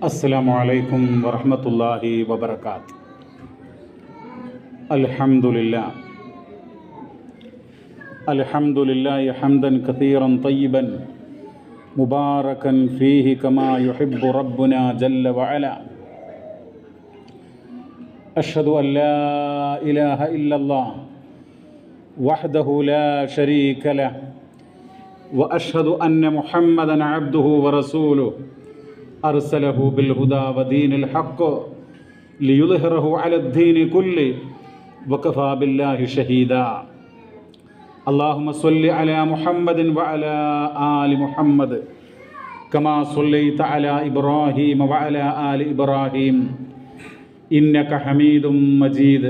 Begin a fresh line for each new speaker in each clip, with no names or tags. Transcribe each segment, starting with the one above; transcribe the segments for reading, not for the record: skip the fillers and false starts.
السلام عليكم ورحمة الله وبركاته. الحمد لله حمدا كثيرا طيبا مباركا فيه كما يحب ربنا جل وعلا. أشهد أن لا إله إلا الله وحده لا شريك له وأشهد أن محمدا عبده ورسوله أرسله بالهدى ودين الحق ليظهره على الدين كله وكفى بالله شهيدا. اللهم صل على محمد وعلى آل محمد كما صليت على إبراهيم وعلى آل إبراهيم إنك حميد مجيد.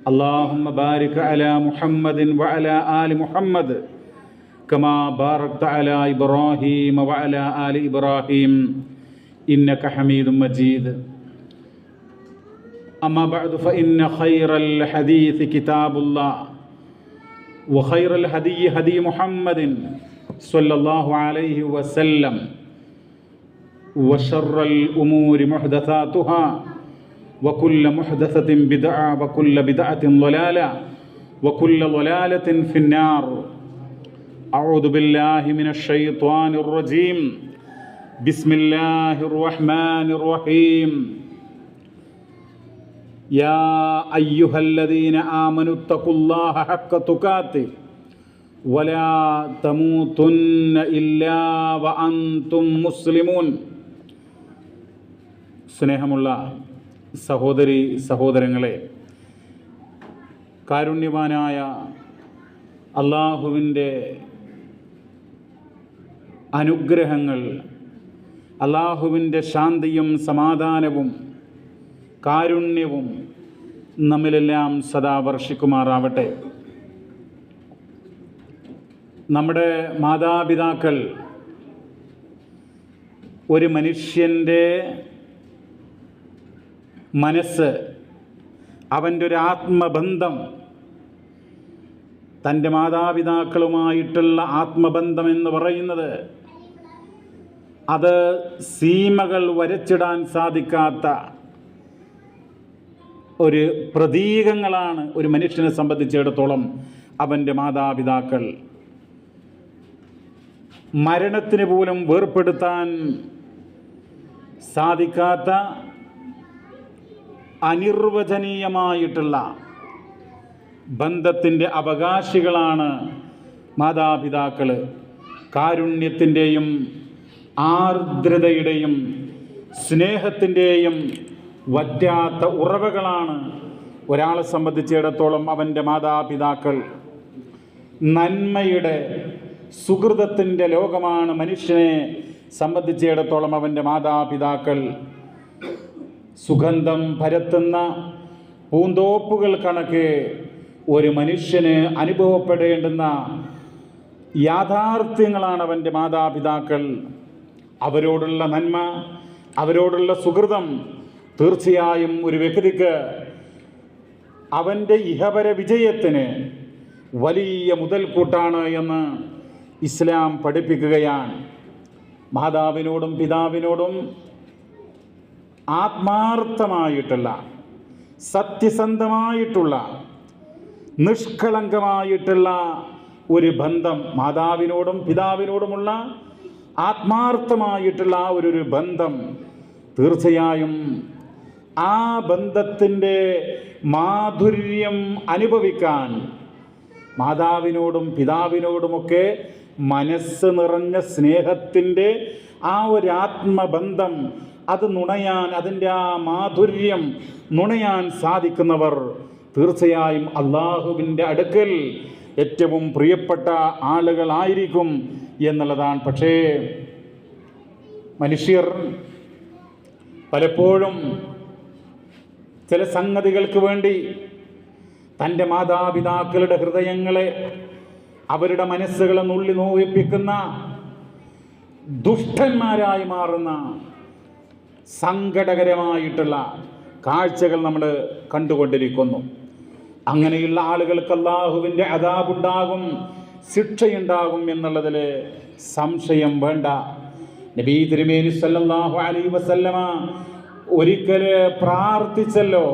اللهم بارك على محمد وعلى آل محمد كما باركت على إبراهيم وعلى آل إبراهيم إنك حميد مجيد. أما بعد فإن خير الحديث كتاب الله وخير الهدي هدي محمد صلى الله عليه وسلم وشر الأمور محدثاتها وكل محدثة بدعة وكل بدعة ضلالة وكل ضلالة في النار. أعوذ بالله من الشيطان الرجيم. بسم الله الرحمن الرحيم. يا أيها الذين آمنوا اتقوا الله حق تقاته ولا تموتن إلا وأنتم مسلمون. സ്നേഹമുള്ള സഹോദരി സഹോദരങ്ങളെ, കാരുണ്യവാനായ അള്ളാഹുവിൻ്റെ അനുഗ്രഹങ്ങൾ, അള്ളാഹുവിൻ്റെ ശാന്തിയും സമാധാനവും കാരുണ്യവും നമ്മിലെല്ലാം സദാ വർഷിക്കുമാറാവട്ടെ. നമ്മുടെ മാതാപിതാക്കൾ ഒരു മനുഷ്യൻ്റെ മനസ്സ്, അവൻ്റെ ഒരു ആത്മബന്ധം, തൻ്റെ മാതാപിതാക്കളുമായിട്ടുള്ള ആത്മബന്ധം എന്ന് പറയുന്നത് അത് സീമകൾ വരച്ചിടാൻ സാധിക്കാത്ത ഒരു പ്രതീകങ്ങളാണ് ഒരു മനുഷ്യനെ സംബന്ധിച്ചിടത്തോളം അവൻ്റെ മാതാപിതാക്കൾ. മരണത്തിന് പോലും വേർപെടുത്താൻ സാധിക്കാത്ത അനിർവചനീയമായിട്ടുള്ള ബന്ധത്തിൻ്റെ അവകാശികളാണ് മാതാപിതാക്കൾ. കാരുണ്യത്തിൻ്റെയും ആർദ്രതയുടെയും സ്നേഹത്തിൻ്റെയും വറ്റാത്ത ഉറവകളാണ് ഒരാളെ സംബന്ധിച്ചിടത്തോളം അവൻ്റെ മാതാപിതാക്കൾ. നന്മയുടെ സുഹൃതത്തിൻ്റെ ലോകമാണ് മനുഷ്യനെ സംബന്ധിച്ചിടത്തോളം അവൻ്റെ മാതാപിതാക്കൾ. സുഗന്ധം പരത്തുന്ന പൂന്തോപ്പുകൾ കണക്ക് ഒരു മനുഷ്യന് അനുഭവപ്പെടേണ്ടുന്ന യാഥാർത്ഥ്യങ്ങളാണ് അവൻ്റെ മാതാപിതാക്കൾ. അവരോടുള്ള നന്മ, അവരോടുള്ള സുഹൃതം തീർച്ചയായും ഒരു വ്യക്തിക്ക് അവൻ്റെ ഇഹപര വിജയത്തിന് വലിയ മുതൽക്കൂട്ടാണ് എന്ന് ഇസ്ലാം പഠിപ്പിക്കുകയാണ്. മാതാവിനോടും പിതാവിനോടും ആത്മാർത്ഥമായിട്ടുള്ള, സത്യസന്ധമായിട്ടുള്ള, നിഷ്കളങ്കമായിട്ടുള്ള ഒരു ബന്ധം, മാതാവിനോടും പിതാവിനോടുമുള്ള ആത്മാർത്ഥമായിട്ടുള്ള ഒരു ബന്ധം, തീർച്ചയായും ആ ബന്ധത്തിൻ്റെ മാധുര്യം അനുഭവിക്കാൻ മാതാവിനോടും പിതാവിനോടുമൊക്കെ മനസ്സ് നിറഞ്ഞ സ്നേഹത്തിൻ്റെ ആ ഒരു ആത്മബന്ധം അത് നുണയാൻ, അതിൻ്റെ ആ മാധുര്യം നുണയാൻ സാധിക്കുന്നവർ തീർച്ചയായും അള്ളാഹുവിൻ്റെ അടുക്കൽ ഏറ്റവും പ്രിയപ്പെട്ട ആളുകളായിരിക്കും എന്നുള്ളതാണ്. പക്ഷേ മനുഷ്യർ പലപ്പോഴും ചില സംഗതികൾക്ക് വേണ്ടി തൻ്റെ മാതാപിതാക്കളുടെ ഹൃദയങ്ങളെ, അവരുടെ മനസ്സുകളെ നുള്ളി നോവിപ്പിക്കുന്ന ദുഷ്ടന്മാരായി മാറുന്ന സങ്കടകരമായിട്ടുള്ള കാഴ്ചകൾ നമ്മൾ കണ്ടുകൊണ്ടിരിക്കുന്നു. അങ്ങനെയുള്ള ആളുകൾക്ക് അല്ലാഹുവിൻ്റെ അദാബുണ്ടാകും, ശിക്ഷയുണ്ടാകും എന്നുള്ളതിൽ സംശയം വേണ്ട. നബി തിരുമേനി സല്ലല്ലാഹു അലൈഹി വസല്ലമ ഒരിക്കൽ പ്രാർത്ഥിച്ചല്ലോ.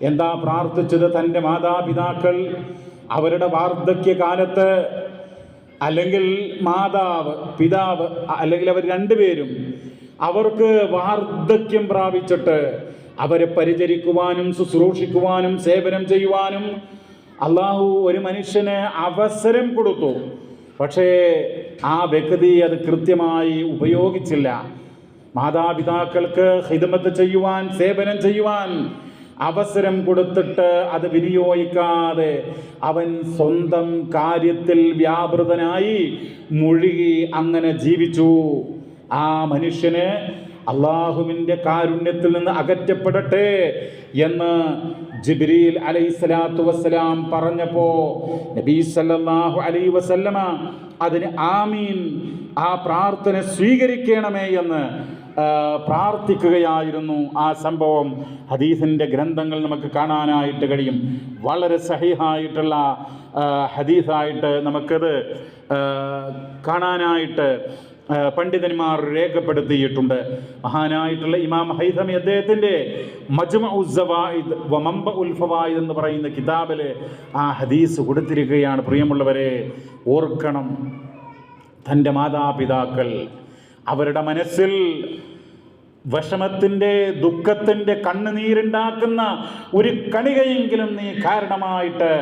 എന്താ പ്രാർത്ഥിച്ചത്? തൻ്റെ മാതാപിതാക്കൾ അവരുടെ വാർദ്ധക്യകാലത്ത്, അല്ലെങ്കിൽ മാതാവ് പിതാവ് അല്ലെങ്കിൽ അവർ രണ്ടുപേരും അവർക്ക് വാർദ്ധക്യം പ്രാപിച്ചിട്ട് അവരെ പരിചരിക്കുവാനും ശുശ്രൂഷിക്കുവാനും സേവനം ചെയ്യുവാനും അള്ളാഹു ഒരു മനുഷ്യന് അവസരം കൊടുത്തു. പക്ഷേ ആ വ്യക്തി അത് കൃത്യമായി ഉപയോഗിച്ചില്ല. മാതാപിതാക്കൾക്ക് ഖിദ്മത്ത് ചെയ്യുവാൻ, സേവനം ചെയ്യുവാൻ അവസരം കൊടുത്തിട്ട് അത് വിനിയോഗിക്കാതെ അവൻ സ്വന്തം കാര്യത്തിൽ വ്യാപൃതനായി മുഴുകി അങ്ങനെ ജീവിച്ചു. ആ മനുഷ്യന് അള്ളാഹുവിൻ്റെ കാരുണ്യത്തിൽ നിന്ന് അകറ്റപ്പെടട്ടെ എന്ന് ജിബ്രീൽ അലൈഹിസ്സലാത്തു വസ്സലാം പറഞ്ഞപ്പോൾ നബി സല്ലല്ലാഹു അലൈഹി വസല്ലമ അതിന് ആമീൻ, ആ പ്രാർത്ഥന സ്വീകരിക്കണമേ എന്ന് പ്രാർത്ഥിക്കുകയായിരുന്നു. ആ സംഭവം ഹദീസിൻ്റെ ഗ്രന്ഥങ്ങൾ നമുക്ക് കാണാനായിട്ട് കഴിയും. വളരെ സഹീഹായിട്ടുള്ള ഹദീസായിട്ട് നമുക്കത് കാണാനായിട്ട് പണ്ഡിതന്മാർ രേഖപ്പെടുത്തിയിട്ടുണ്ട്. മഹാനായിട്ടുള്ള ഇമാം ഹൈതമി അദ്ദേഹത്തിൻ്റെ മജ്മഉസ് സവായിദ് വ മംബഉൽ ഫവായിദ് എന്ന് പറയുന്ന കിതാബിൽ ആ ഹദീസ് കൊടുത്തിരിക്കുകയാണ്. പ്രിയമുള്ളവരെ, ഓർക്കണം, തൻ്റെ മാതാപിതാക്കൾ അവരുടെ മനസ്സിൽ വിഷമത്തിൻ്റെ, ദുഃഖത്തിൻ്റെ, കണ്ണുനീരുണ്ടാക്കുന്ന ഒരു കണികയെങ്കിലും നീ കാരണമായിട്ട്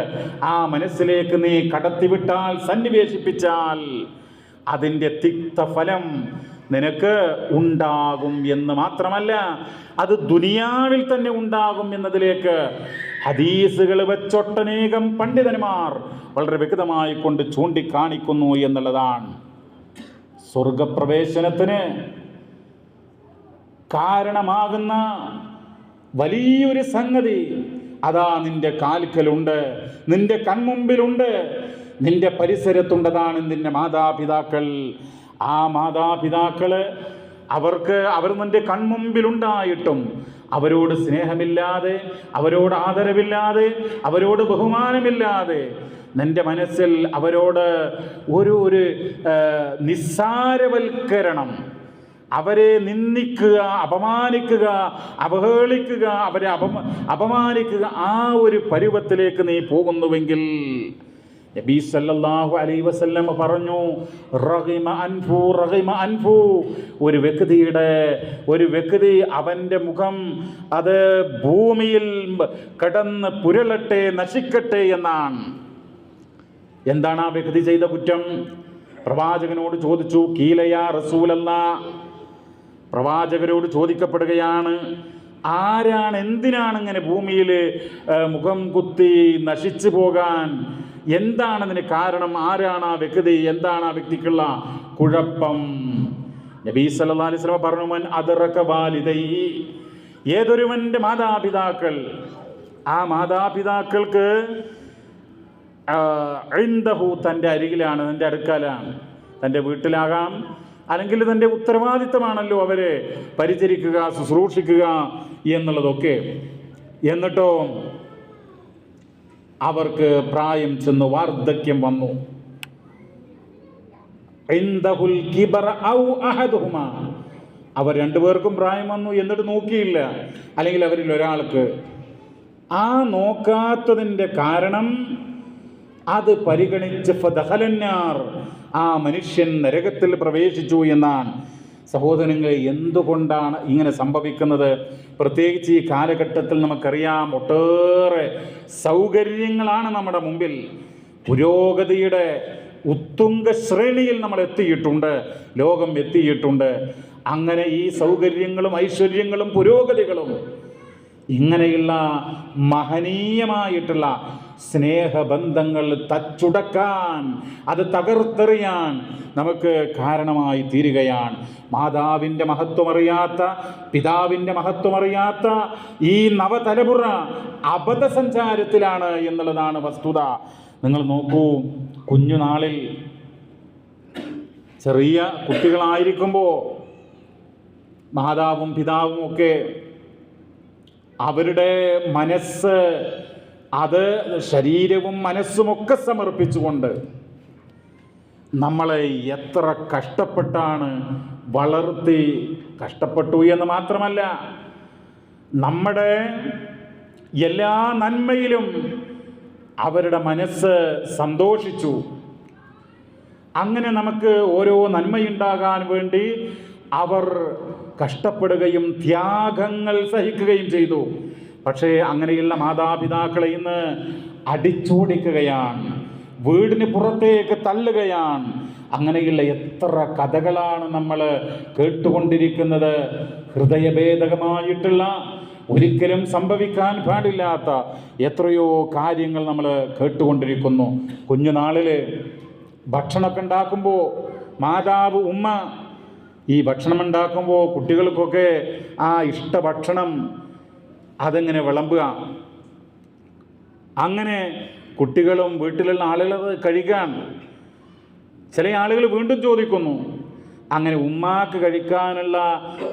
ആ മനസ്സിലേക്ക് നീ കടത്തിവിട്ടാൽ, സന്നിവേശിപ്പിച്ചാൽ അതിൻ്റെ തിക്തഫലം നിനക്ക് ഉണ്ടാകും എന്ന് മാത്രമല്ല, അത് ദുനിയാവിൽ തന്നെ ഉണ്ടാകും എന്നതിലേക്ക് ഹദീസുകൾ വെച്ചൊട്ടനേകം പണ്ഡിതന്മാർ വളരെ വ്യക്തമായി കൊണ്ട് ചൂണ്ടിക്കാണിക്കുന്നു എന്നുള്ളതാണ്. സ്വർഗപ്രവേശനത്തിന് കാരണമാകുന്ന വലിയൊരു സംഗതി അതാ നിന്റെ കാൽക്കലുണ്ട്, നിന്റെ കൺമുമ്പിലുണ്ട്, നിന്റെ പരിസരത്തുണ്ടതാണ് നിന്റെ മാതാപിതാക്കൾ. ആ മാതാപിതാക്കള് അവർ നിന്റെ കൺമുമ്പിലുണ്ടായിട്ടും അവരോട് സ്നേഹമില്ലാതെ, അവരോട് ആദരവില്ലാതെ, അവരോട് ബഹുമാനമില്ലാതെ, നിന്റെ മനസ്സിൽ അവരോട് ഒരു നിസ്സാരവൽക്കരണം, അവരെ നിന്ദിക്കുക, അപമാനിക്കുക, അവഹേളിക്കുക, അവരെ അപമാനിക്കുക, ആ ഒരു പരുവത്തിലേക്ക് നീ പോകുന്നുവെങ്കിൽ നബി സല്ലല്ലാഹു അലൈഹി വസല്ലം പറഞ്ഞു, റഗിമ അൻഫു, ഒരു വ്യക്തി അവൻ്റെ മുഖം അത് ഭൂമിയിൽ കടന്ന് പുരളട്ടെ, നശിക്കട്ടെ എന്നാണ്. എന്താണ് ആ വ്യക്തി ചെയ്ത കുറ്റം? പ്രവാചകനോട് ചോദിച്ചു. കീലയാ റസൂലല്ലാഹ്, പ്രവാചകരോട് ചോദിക്കപ്പെടുകയാണ്, ആരാണ്, എന്തിനാണ് ഇങ്ങനെ ഭൂമിയിൽ മുഖം കുത്തി നശിച്ചു പോകാൻ? എന്താണ് അതിന് കാരണം? ആരാണ് ആ വ്യക്തി? എന്താണ് ആ വ്യക്തിക്കുള്ള കുഴപ്പം? നബി സല്ലല്ലാഹു അലൈഹി വസല്ലം പറഞ്ഞു, മൻ അദ്റക വാലിദൈഹി, ഏതൊരുവൻ്റെ മാതാപിതാക്കൾ, ആ മാതാപിതാക്കൾക്ക് ഇൻദഹു, തൻ്റെ അരികിലാണ്, തൻ്റെ അടുക്കലാണ്, തൻ്റെ വീട്ടിലാകാം, അല്ലെങ്കിൽ തൻ്റെ ഉത്തരവാദിത്തമാണല്ലോ അവരെ പരിചരിക്കുക, ശുശ്രൂഷിക്കുക എന്നുള്ളതൊക്കെ. എന്നിട്ടോ അവർക്ക് പ്രായം ചെന്നു, വാർദ്ധക്യം വന്നു. ഇൻദഹുൽ കിബറ ഔ അഹദുഹുമാ, അവർ രണ്ടുപേർക്കും പ്രായം വന്നു, എന്നിട്ട് നോക്കിയില്ല, അല്ലെങ്കിൽ അവരിൽ ഒരാൾക്ക്. ആ നോക്കാത്തതിൻ്റെ കാരണം അത് പരിഗണിച്ച് ഫദഖലന്നാർ, ആ മനുഷ്യൻ നരകത്തിൽ പ്രവേശിച്ചു എന്നാണ്. സഹോദരങ്ങളെ, എന്തുകൊണ്ടാണ് ഇങ്ങനെ സംഭവിക്കുന്നത്? പ്രത്യേകിച്ച് ഈ കാലഘട്ടത്തിൽ നമുക്കറിയാം, ഒട്ടേറെ സൗകര്യങ്ങളാണ് നമ്മുടെ മുമ്പിൽ. പുരോഗതിയുടെ ഉത്തുംഗ ശ്രേണിയിൽ നമ്മൾ എത്തിയിട്ടുണ്ട്, ലോകം എത്തിയിട്ടുണ്ട്. അങ്ങനെ ഈ സൗകര്യങ്ങളും ഐശ്വര്യങ്ങളും പുരോഗതികളും, ഇങ്ങനെയുള്ള മഹനീയമായിട്ടുള്ള സ്നേഹബന്ധങ്ങൾ തച്ചുടക്കാൻ, അത് തകർത്തെറിയാൻ നമുക്ക് കാരണമായി തീരുകയാണ്. മാതാവിൻ്റെ മഹത്വമറിയാത്ത, പിതാവിൻ്റെ മഹത്വമറിയാത്ത ഈ നവതലമുറ അബദ്ധസഞ്ചാരത്തിലാണ് എന്നുള്ളതാണ് വസ്തുത. നിങ്ങൾ നോക്കൂ, കുഞ്ഞുനാളിൽ ചെറിയ കുട്ടികളായിരിക്കുമ്പോൾ മാതാവും പിതാവും ഒക്കെ അവരുടെ മനസ്സ്, അത് ശരീരവും മനസ്സുമൊക്കെ സമർപ്പിച്ചുകൊണ്ട് നമ്മളെ എത്ര കഷ്ടപ്പെട്ടാണ് വളർത്തി കഷ്ടപ്പെട്ടു എന്ന് മാത്രമല്ല, നമ്മുടെ എല്ലാ നന്മയിലും അവരുടെ മനസ്സ് സന്തോഷിച്ചു. അങ്ങനെ നമുക്ക് ഓരോ നന്മയുണ്ടാകാൻ വേണ്ടി അവർ കഷ്ടപ്പെടുകയും ത്യാഗങ്ങൾ സഹിക്കുകയും ചെയ്തു. പക്ഷേ അങ്ങനെയുള്ള മാതാപിതാക്കളെ ഇന്ന് അടിച്ചോടിക്കുകയാണ്, വീടിന് പുറത്തേക്ക് തള്ളുകയാണ്. അങ്ങനെയുള്ള എത്ര കഥകളാണ് നമ്മൾ കേട്ടുകൊണ്ടിരിക്കുന്നത്. ഹൃദയഭേദകമായിട്ടുള്ള, ഒരിക്കലും സംഭവിക്കാൻ പാടില്ലാത്ത എത്രയോ കാര്യങ്ങൾ നമ്മൾ കേട്ടുകൊണ്ടിരിക്കുന്നു. കുഞ്ഞുനാളിൽ ഭക്ഷണമൊക്കെ ഉണ്ടാക്കുമ്പോൾ മാതാവ്, ഉമ്മ ഈ ഭക്ഷണം ഉണ്ടാക്കുമ്പോൾ കുട്ടികൾക്കൊക്കെ ആ ഇഷ്ട ഭക്ഷണം അതെങ്ങനെ വിളമ്പുക, അങ്ങനെ കുട്ടികളും വീട്ടിലുള്ള ആളുകൾ കഴിക്കാൻ. ചില ആളുകൾ വീണ്ടും ചോദിക്കുന്നു, അങ്ങനെ ഉമ്മാക്ക് കഴിക്കാനുള്ള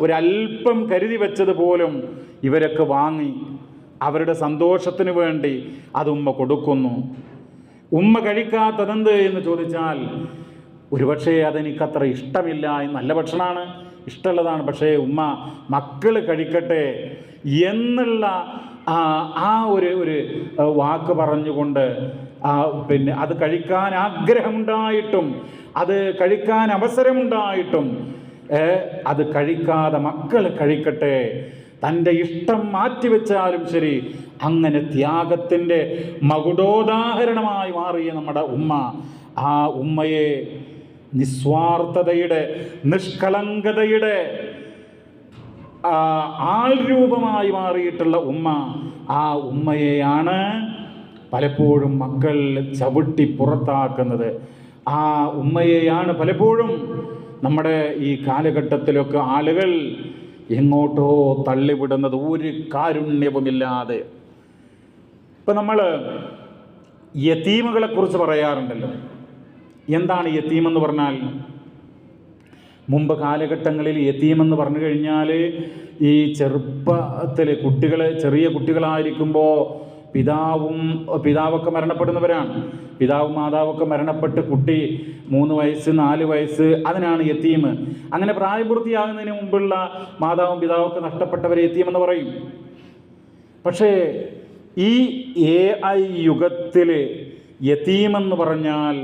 ഒരല്പം കരുതി വെച്ചത് പോലും ഇവരൊക്കെ വാങ്ങി അവരുടെ സന്തോഷത്തിന് വേണ്ടി അത് ഉമ്മ കൊടുക്കുന്നു. ഉമ്മ കഴിക്കാത്തതെന്ത് എന്ന് ചോദിച്ചാൽ ഒരുപക്ഷെ അതെനിക്കത്ര ഇഷ്ടമില്ല, നല്ല ഭക്ഷണമാണ്, ഇഷ്ടമുള്ളതാണ്, പക്ഷേ ഉമ്മ മക്കൾ കഴിക്കട്ടെ എന്നുള്ള ആ ഒരു വാക്ക് പറഞ്ഞുകൊണ്ട് പിന്നെ അത് കഴിക്കാൻ ആഗ്രഹമുണ്ടായിട്ടും അത് കഴിക്കാൻ അവസരമുണ്ടായിട്ടും അത് കഴിക്കാതെ മക്കൾ കഴിക്കട്ടെ, തൻ്റെ ഇഷ്ടം മാറ്റിവെച്ചാലും ശരി, അങ്ങനെ ത്യാഗത്തിൻ്റെ മകുടോദാഹരണമായി മാറിയ നമ്മുടെ ഉമ്മ, ആ ഉമ്മയെ നിസ്വാർത്ഥതയുടെ, നിഷ്കളങ്കതയുടെ ആൾ രൂപമായി മാറിയിട്ടുള്ള ഉമ്മ, ആ ഉമ്മയെയാണ് പലപ്പോഴും മക്കൾ ചവിട്ടി പുറത്താക്കുന്നത്. ആ ഉമ്മയെയാണ് പലപ്പോഴും നമ്മുടെ ഈ കാലഘട്ടത്തിലൊക്കെ ആളുകൾ എങ്ങോട്ടോ തള്ളിവിടുന്നത്, ഒരു കാരുണ്യവുമില്ലാതെ. ഇപ്പം നമ്മൾ യതീമുകളെ കുറിച്ച് പറയാറുണ്ടല്ലോ. എന്താണ് യതീമെന്ന് പറഞ്ഞാൽ? മുമ്പ് കാലഘട്ടങ്ങളിൽ യതീമെന്ന് പറഞ്ഞു കഴിഞ്ഞാൽ ഈ ചെറുപ്പത്തിൽ കുട്ടികൾ, ചെറിയ കുട്ടികളായിരിക്കുമ്പോൾ പിതാവൊക്കെ മരണപ്പെടുന്നവരാണ്. പിതാവും മാതാവൊക്കെ മരണപ്പെട്ട് കുട്ടി 3 വയസ്സ് 4 വയസ്സ്, അതിനാണ് യതീം. അങ്ങനെ പ്രായപൂർത്തിയാകുന്നതിന് മുമ്പുള്ള മാതാവും പിതാവൊക്കെ നഷ്ടപ്പെട്ടവരെ യതീമെന്ന് പറയും. പക്ഷേ ഈ AI യുഗത്തിൽ യതീമെന്ന് പറഞ്ഞാൽ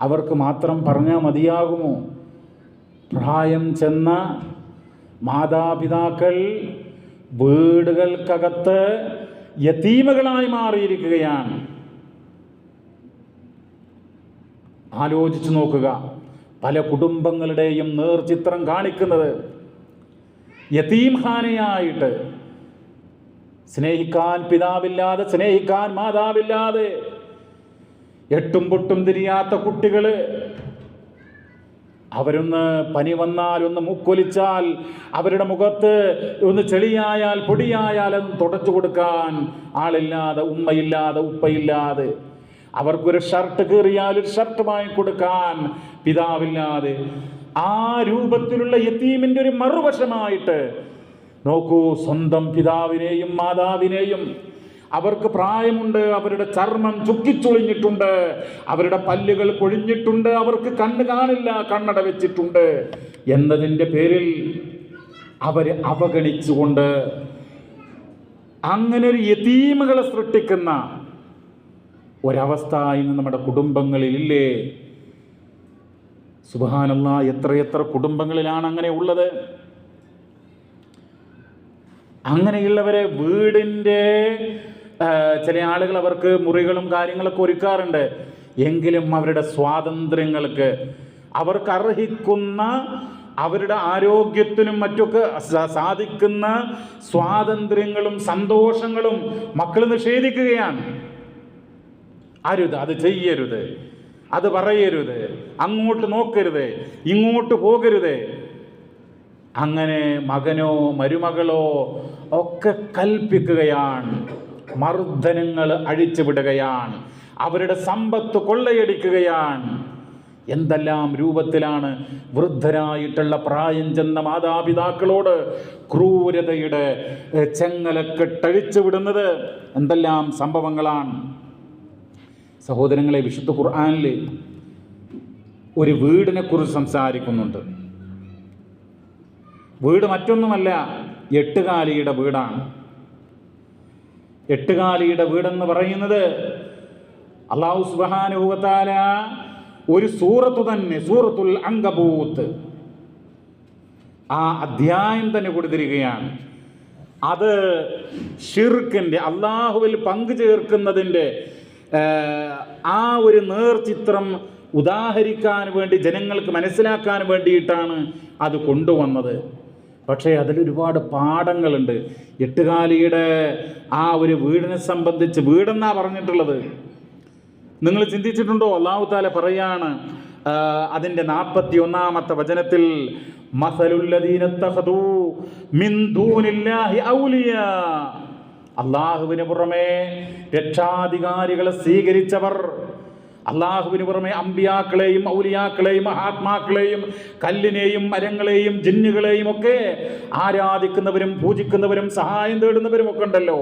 അവർക്ക് മാത്രം പറഞ്ഞാൽ മതിയാകുമോ? പ്രായം ചെന്ന മാതാപിതാക്കൾ വീടുകൾക്കകത്ത് യതീമകളായി മാറിയിരിക്കുകയാണ്. ആലോചിച്ചു നോക്കുക, പല കുടുംബങ്ങളുടെയും നേർചിത്രം കാണിക്കുന്നത് യതീംഖാനയായിട്ട്. സ്നേഹിക്കാൻ പിതാവില്ലാതെ, സ്നേഹിക്കാൻ മാതാവില്ലാതെ, എട്ടും പൊട്ടും തിരിയാത്ത കുട്ടികൾ, അവരൊന്ന് പനി വന്നാൽ, ഒന്ന് മൂക്കൊലിച്ചാൽ, അവരുടെ മുഖത്ത് ഒന്ന് ചെളിയായാൽ, പൊടിയായാൽ തുടച്ചു കൊടുക്കാൻ ആളില്ലാതെ, ഉമ്മയില്ലാതെ, ഉപ്പയില്ലാതെ, അവർക്കൊരു ഷർട്ട് കീറിയാൽ ഒരു ഷർട്ട് വാങ്ങിക്കൊടുക്കാൻ പിതാവില്ലാതെ, ആ രൂപത്തിലുള്ള യതീമിൻ്റെ ഒരു മറുവശമായിട്ട് നോക്കൂ, സ്വന്തം പിതാവിനെയും മാതാവിനെയും, അവർക്ക് പ്രായമുണ്ട്, അവരുടെ ചർമ്മം ചുക്കിച്ചുളിഞ്ഞിട്ടുണ്ട്, അവരുടെ പല്ലുകൾ കൊഴിഞ്ഞിട്ടുണ്ട്, അവർക്ക് കണ്ണ് കാണില്ല, കണ്ണട വെച്ചിട്ടുണ്ട് എന്നതിൻ്റെ പേരിൽ അവരെ അവഗണിച്ചുകൊണ്ട് അങ്ങനെ ഒരു യതീമുകളെ സൃഷ്ടിക്കുന്ന ഒരവസ്ഥ ഇന്ന് നമ്മുടെ കുടുംബങ്ങളിലില്ലേ? സുബ്ഹാനല്ലാഹ്, എത്രയെത്ര കുടുംബങ്ങളിലാണ് അങ്ങനെ ഉള്ളത്. അങ്ങനെയുള്ളവരെ വീടിൻ്റെ ചില ആളുകൾ അവർക്ക് മുറികളും കാര്യങ്ങളൊക്കെ ഒരുക്കാറുണ്ട്. എങ്കിലും അവരുടെ സ്വാതന്ത്ര്യങ്ങൾക്ക്, അവർക്ക് അർഹിക്കുന്ന, അവരുടെ ആരോഗ്യത്തിനും മറ്റൊക്കെ സാധിക്കുന്ന സ്വാതന്ത്ര്യങ്ങളും സന്തോഷങ്ങളും മക്കൾ നിഷേധിക്കുകയാണ്. അരുത്, അത് ചെയ്യരുത്, അത് പറയരുത്, അങ്ങോട്ട് നോക്കരുത്, ഇങ്ങോട്ട് പോകരുത്. അങ്ങനെ മകനോ മരുമകളോ ഒക്കെ കൽപ്പിക്കുകയാണ്, മർദ്ദനങ്ങൾ അഴിച്ചുവിടുകയാണ്, അവരുടെ സമ്പത്ത് കൊള്ളയടിക്കുകയാണ്. എന്തെല്ലാം രൂപത്തിലാണ് വൃദ്ധരായിട്ടുള്ള പ്രായം ചെന്ന മാതാപിതാക്കളോട് ക്രൂരതയുടെ ചെങ്ങലക്കെട്ടഴിച്ചു വിടുന്നത്! എന്തെല്ലാം സംഭവങ്ങളാണ് സഹോദരങ്ങളെ. വിശുദ്ധ ഖുർആനിൽ ഒരു വീടിനെ കുറിച്ച് സംസാരിക്കുന്നുണ്ട്. വീട് മറ്റൊന്നുമല്ല, എട്ടുകാലിയുടെ വീടാണ്. എട്ടുകാലിയുടെ വീടെന്ന് പറയുന്നത് അല്ലാഹു സുബ്ഹാനഹു വ തആല ഒരു സൂറത്ത് തന്നെ, സൂറത്തുൽ അങ്കബൂത്ത്, ആ അധ്യായം തന്നെ കൊടുത്തിരിക്കുകയാണ്. അത് ഷിർക്കിൻ്റെ, അള്ളാഹുവിൽ പങ്കു ചേർക്കുന്നതിൻ്റെ ആ ഒരു നേർചിത്രം ഉദാഹരിക്കാൻ വേണ്ടി, ജനങ്ങൾക്ക് മനസ്സിലാക്കാൻ വേണ്ടിയിട്ടാണ് അത് കൊണ്ടുവന്നത്. പക്ഷേ അതിലൊരുപാട് പാഠങ്ങളുണ്ട്. എട്ടുകാലിയുടെ ആ ഒരു വീടിനെ സംബന്ധിച്ച്, വീടെന്നാ പറഞ്ഞിട്ടുള്ളത്. നിങ്ങൾ ചിന്തിച്ചിട്ടുണ്ടോ? അല്ലാഹു തആല പറയാണ് അതിൻ്റെ 41-ാമത്തെ വചനത്തിൽ, മസലുല്ലദീന തഖദൂ മിൻ ദൂനില്ലാഹി ഔലിയാ, അല്ലാഹുവിന് പുറമെ രക്ഷാധികാരികളെ സ്വീകരിച്ചവർ, അല്ലാഹുവിന് പുറമെ അമ്പിയാക്കളെയും ഔലിയാക്കളെയും മഹാത്മാക്കളെയും കല്ലിനെയും മരങ്ങളെയും ജിന്നുകളെയും ഒക്കെ ആരാധിക്കുന്നവരും പൂജിക്കുന്നവരും സഹായം തേടുന്നവരും ഒക്കെ ഉണ്ടല്ലോ.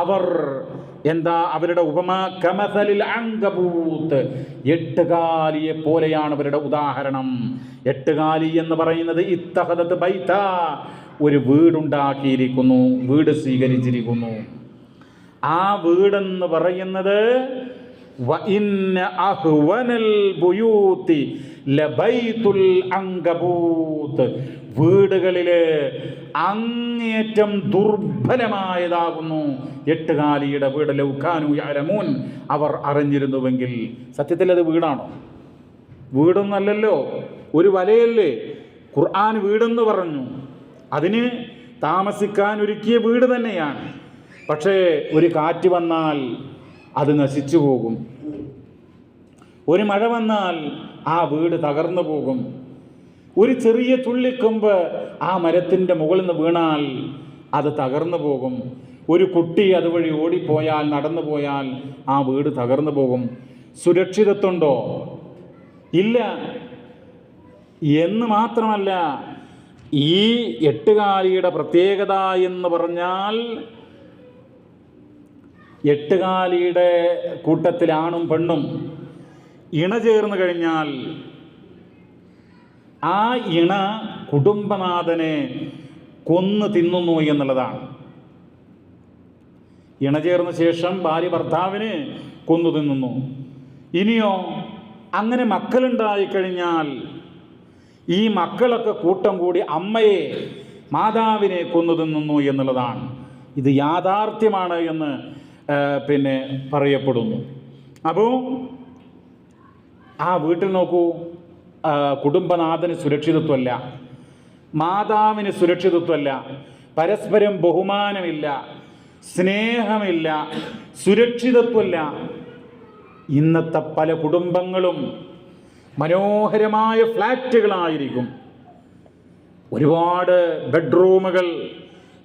അവർ എന്താ, അവരുടെ ഉപമ കമസലിൽ അങ്കബൂത്ത്, എട്ടുകാലിയെ പോലെയാണ് അവരുടെ ഉദാഹരണം. എട്ടുകാലി എന്ന് പറയുന്നത് ഇത്തഖദത് ബൈത, ഒരു വീടുണ്ടാക്കിയിരിക്കുന്നു, വീട് സ്വീകരിച്ചിരിക്കുന്നു. ആ വീടെന്ന് പറയുന്നത് വഇന്ന അഹ്വനൽ ബുയൂതി ലബൈതുൽ അങ്കബൂത്ത്, വീടുകളില് അങ്ങേറ്റം ദുർബലമായതാകുന്നു എട്ടുകാലിയുടെ വീട്. ലൗ കാനൂ യഅലമൂൻ, അവർ അറിഞ്ഞിരുന്നുവെങ്കിൽ. സത്യത്തിൽ അത് വീടാണോ? വീടൊന്നല്ലല്ലോ, ഒരു വലയല്ലേ. ഖുർആൻ വീടെന്ന് പറഞ്ഞു, അതിന് താമസിക്കാൻ ഒരുക്കിയ വീട് തന്നെയാണ്. പക്ഷേ ഒരു കാറ്റ് വന്നാൽ അത് നശിച്ചു പോകും, ഒരു മഴ വന്നാൽ ആ വീട് തകർന്നു പോകും. ഒരു ചെറിയ ചുള്ളിക്കൊമ്പ് ആ മരത്തിൻ്റെ മുകളിൽ നിന്ന് വീണാൽ അത് തകർന്നു പോകും. ഒരു കുട്ടി അതുവഴി ഓടിപ്പോയാൽ, നടന്നു പോയാൽ ആ വീട് തകർന്നു പോകും. സുരക്ഷിതത്വമുണ്ടോ? ഇല്ല. എന്ന് മാത്രമല്ല, ഈ എട്ടുകാലിയുടെ പ്രത്യേകത എന്ന് പറഞ്ഞാൽ, എട്ടുകാലിയുടെ കൂട്ടത്തിൽ ആണും പെണ്ണും ഇണ ചേർന്ന് കഴിഞ്ഞാൽ ആ ഇണ കുടുംബനാഥനെ കൊന്നു തിന്നുന്നു എന്നുള്ളതാണ്. ഇണ ചേർന്ന ശേഷം ഭാര്യ ഭർത്താവിന് കൊന്നു തിന്നുന്നു. ഇനിയോ അങ്ങനെ മക്കളുണ്ടായിക്കഴിഞ്ഞാൽ ഈ മക്കളൊക്കെ കൂട്ടം കൂടി അമ്മയെ, മാതാവിനെ കൊന്നു തിന്നുന്നു എന്നുള്ളതാണ്. ഇത് യാഥാർത്ഥ്യമാണ് എന്ന് പറയപ്പെടുന്നു. അപ്പോൾ ആ വീട്ടിൽ നോക്കൂ, കുടുംബനാഥന് സുരക്ഷിതത്വമല്ല, മാതാവിന് സുരക്ഷിതത്വമല്ല, പരസ്പരം ബഹുമാനമില്ല, സ്നേഹമില്ല, സുരക്ഷിതത്വമല്ല. ഇന്നത്തെ പല കുടുംബങ്ങളും മനോഹരമായ ഫ്ലാറ്റുകളായിരിക്കും, ഒരുപാട് ബെഡ്റൂമുകൾ,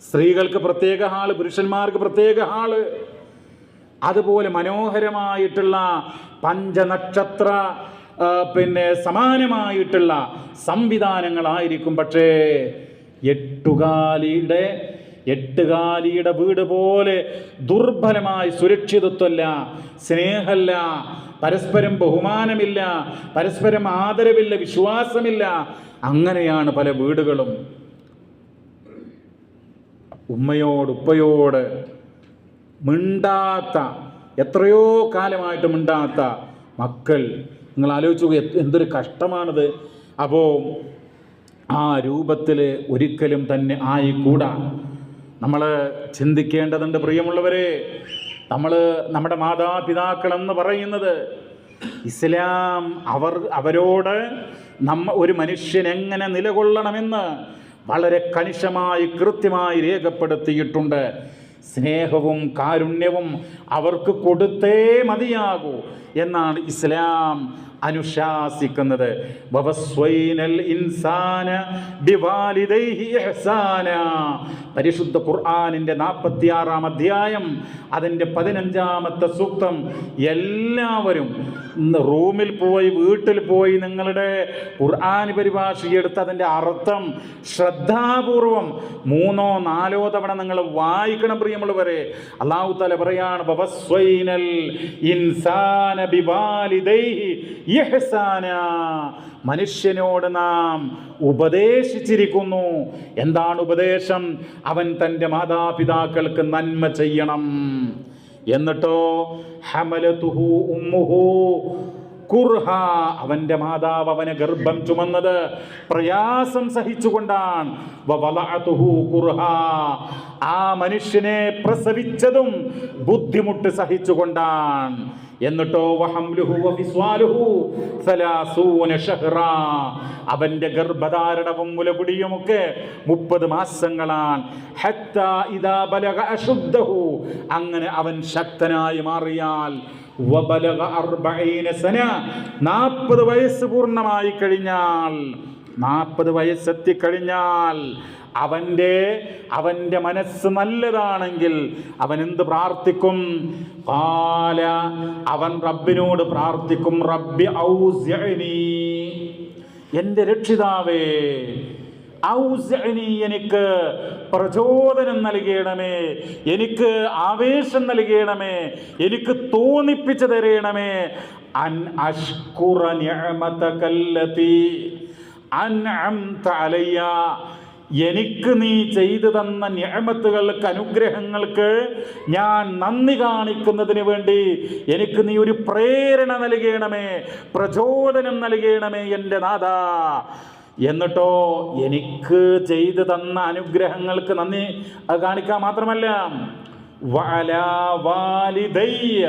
സ്ത്രീകൾക്ക് പ്രത്യേക ഹാള്, പുരുഷന്മാർക്ക് പ്രത്യേക ഹാള്, അതുപോലെ മനോഹരമായിട്ടുള്ള പഞ്ചനക്ഷത്ര സമാനമായിട്ടുള്ള സംവിധാനങ്ങളായിരിക്കും. പക്ഷേ എട്ടുകാലിയുടെ വീട് പോലെ ദുർബലമായ സുരക്ഷിതത്വമല്ല, സ്നേഹമല്ല, പരസ്പരം ബഹുമാനമില്ല, പരസ്പരം ആദരവില്ല, വിശ്വാസമില്ല. അങ്ങനെയാണ് പല വീടുകളും. ഉപ്പയോട് മിണ്ടാത്ത, എത്രയോ കാലമായിട്ട് മിണ്ടാത്ത മക്കൾ. നിങ്ങൾ ആലോചിച്ചു, എന്തൊരു കഷ്ടമാണിത്. അപ്പോൾ ആ രൂപത്തിൽ ഒരിക്കലും തന്നെ ആയിക്കൂടാ. നമ്മൾ ചിന്തിക്കേണ്ടതുണ്ട് പ്രിയമുള്ളവരെ. നമ്മുടെ മാതാപിതാക്കളെന്ന് പറയുന്നത് ഇസ്ലാം അവരോട് ഒരു മനുഷ്യൻ എങ്ങനെ നിലകൊള്ളണമെന്ന് വളരെ കണിശമായി കൃത്യമായി രേഖപ്പെടുത്തിയിട്ടുണ്ട്. സ്നേഹവും കാരുണ്യവും അവർക്ക് കൊടുത്തേ മതിയാകൂ എന്നാണ് ഇസ്ലാം അനുശാസിക്കുന്നത്. വവസ്വൈനൽ ഇൻസാന ബിവാലിദൈഹി ഇഹ്സാന, പരിശുദ്ധ ഖുർആനിൻ്റെ 46-ാം അധ്യായം അതിൻ്റെ 15-ാമത്തെ സൂക്തം. എല്ലാവരും റൂമിൽ പോയി, വീട്ടിൽ പോയി നിങ്ങളുടെ ഖുർആൻ പരിഭാഷയെടുത്ത് അതിൻ്റെ അർത്ഥം ശ്രദ്ധാപൂർവം 3-4 തവണ നിങ്ങൾ വായിക്കണം പ്രിയമുള്ളവരെ. അല്ലാഹു തആല പറയാണ്, വവസ്വൈനൽ ഇൻസാന ബിവാലിദൈഹി ഇഹ്സാന, മനുഷ്യനോട് നാം ഉപദേശിച്ചിരിക്കുന്നു. എന്താണ് ഉപദേശം? അവൻ തൻ്റെ മാതാപിതാക്കൾക്ക് നന്മ ചെയ്യണം. എന്നിട്ടോ ഹമലതുഹു ഉമ്മുഹു കുർഹ, അവൻ്റെ മാതാവ് അവനെ ഗർഭം ചുമന്നത് പ്രയാസം സഹിച്ചുകൊണ്ടാണ്. വവലഅതുഹു കുർഹ, ആ മനുഷ്യനെ പ്രസവിച്ചതും ബുദ്ധിമുട്ട് സഹിച്ചുകൊണ്ടാണ്. എന്നിട്ടോ വഹംലുഹു വഫിസ്വാലുഹു 30 ശഹ്റാ, അവൻ്റെ ഗർഭധാരണവും മുലകുടിയുമൊക്കെ 30 മാസങ്ങളാണ്. ഹത്താ ഇദാ ബലഗ അശുദ്ധഹു, അങ്ങനെ അവൻ ശക്തനായി മാറിയാൽ വബലഗ 40 സന, 40 വയസ്സ് പൂർണ്ണമായി കഴിഞ്ഞാൽ, 40 വയസ്സെത്തിക്കഴിഞ്ഞാൽ അവൻ്റെ മനസ്സ് നല്ലതാണെങ്കിൽ അവൻ എന്ത് പ്രാർത്ഥിക്കും? ഖാല, അവൻ റബ്ബിനോട് പ്രാർത്ഥിക്കും, റബ്ബി ഔസിഅനി, എൻ്റെ രക്ഷിതാവേ, ഔസിഅനി, എനിക്ക് പ്രചോദനം നൽകണമേ, എനിക്ക് ആവേശം നൽകണമേ, എനിക്ക് തോന്നിപ്പിച്ചു തരണമേ. അൻ അഷ്കുറ നിഅമതകല്ലതി അൻഅംത അലയ്യ, എനിക്ക് നീ ചെയ്തു തന്ന നിഅമത്തുകൾക്ക്, അനുഗ്രഹങ്ങൾക്ക് ഞാൻ നന്ദി കാണിക്കുന്നതിന് വേണ്ടി എനിക്ക് നീ ഒരു പ്രേരണ നൽകണമേ, പ്രചോദനം നൽകണമേ എൻ്റെ നാഥാ. എന്നിട്ടോ എനിക്ക് ചെയ്തു തന്ന അനുഗ്രഹങ്ങൾക്ക് നന്ദി കാണിക്കാൻ മാത്രമല്ല, വഅലാ വാലിദയ്യ,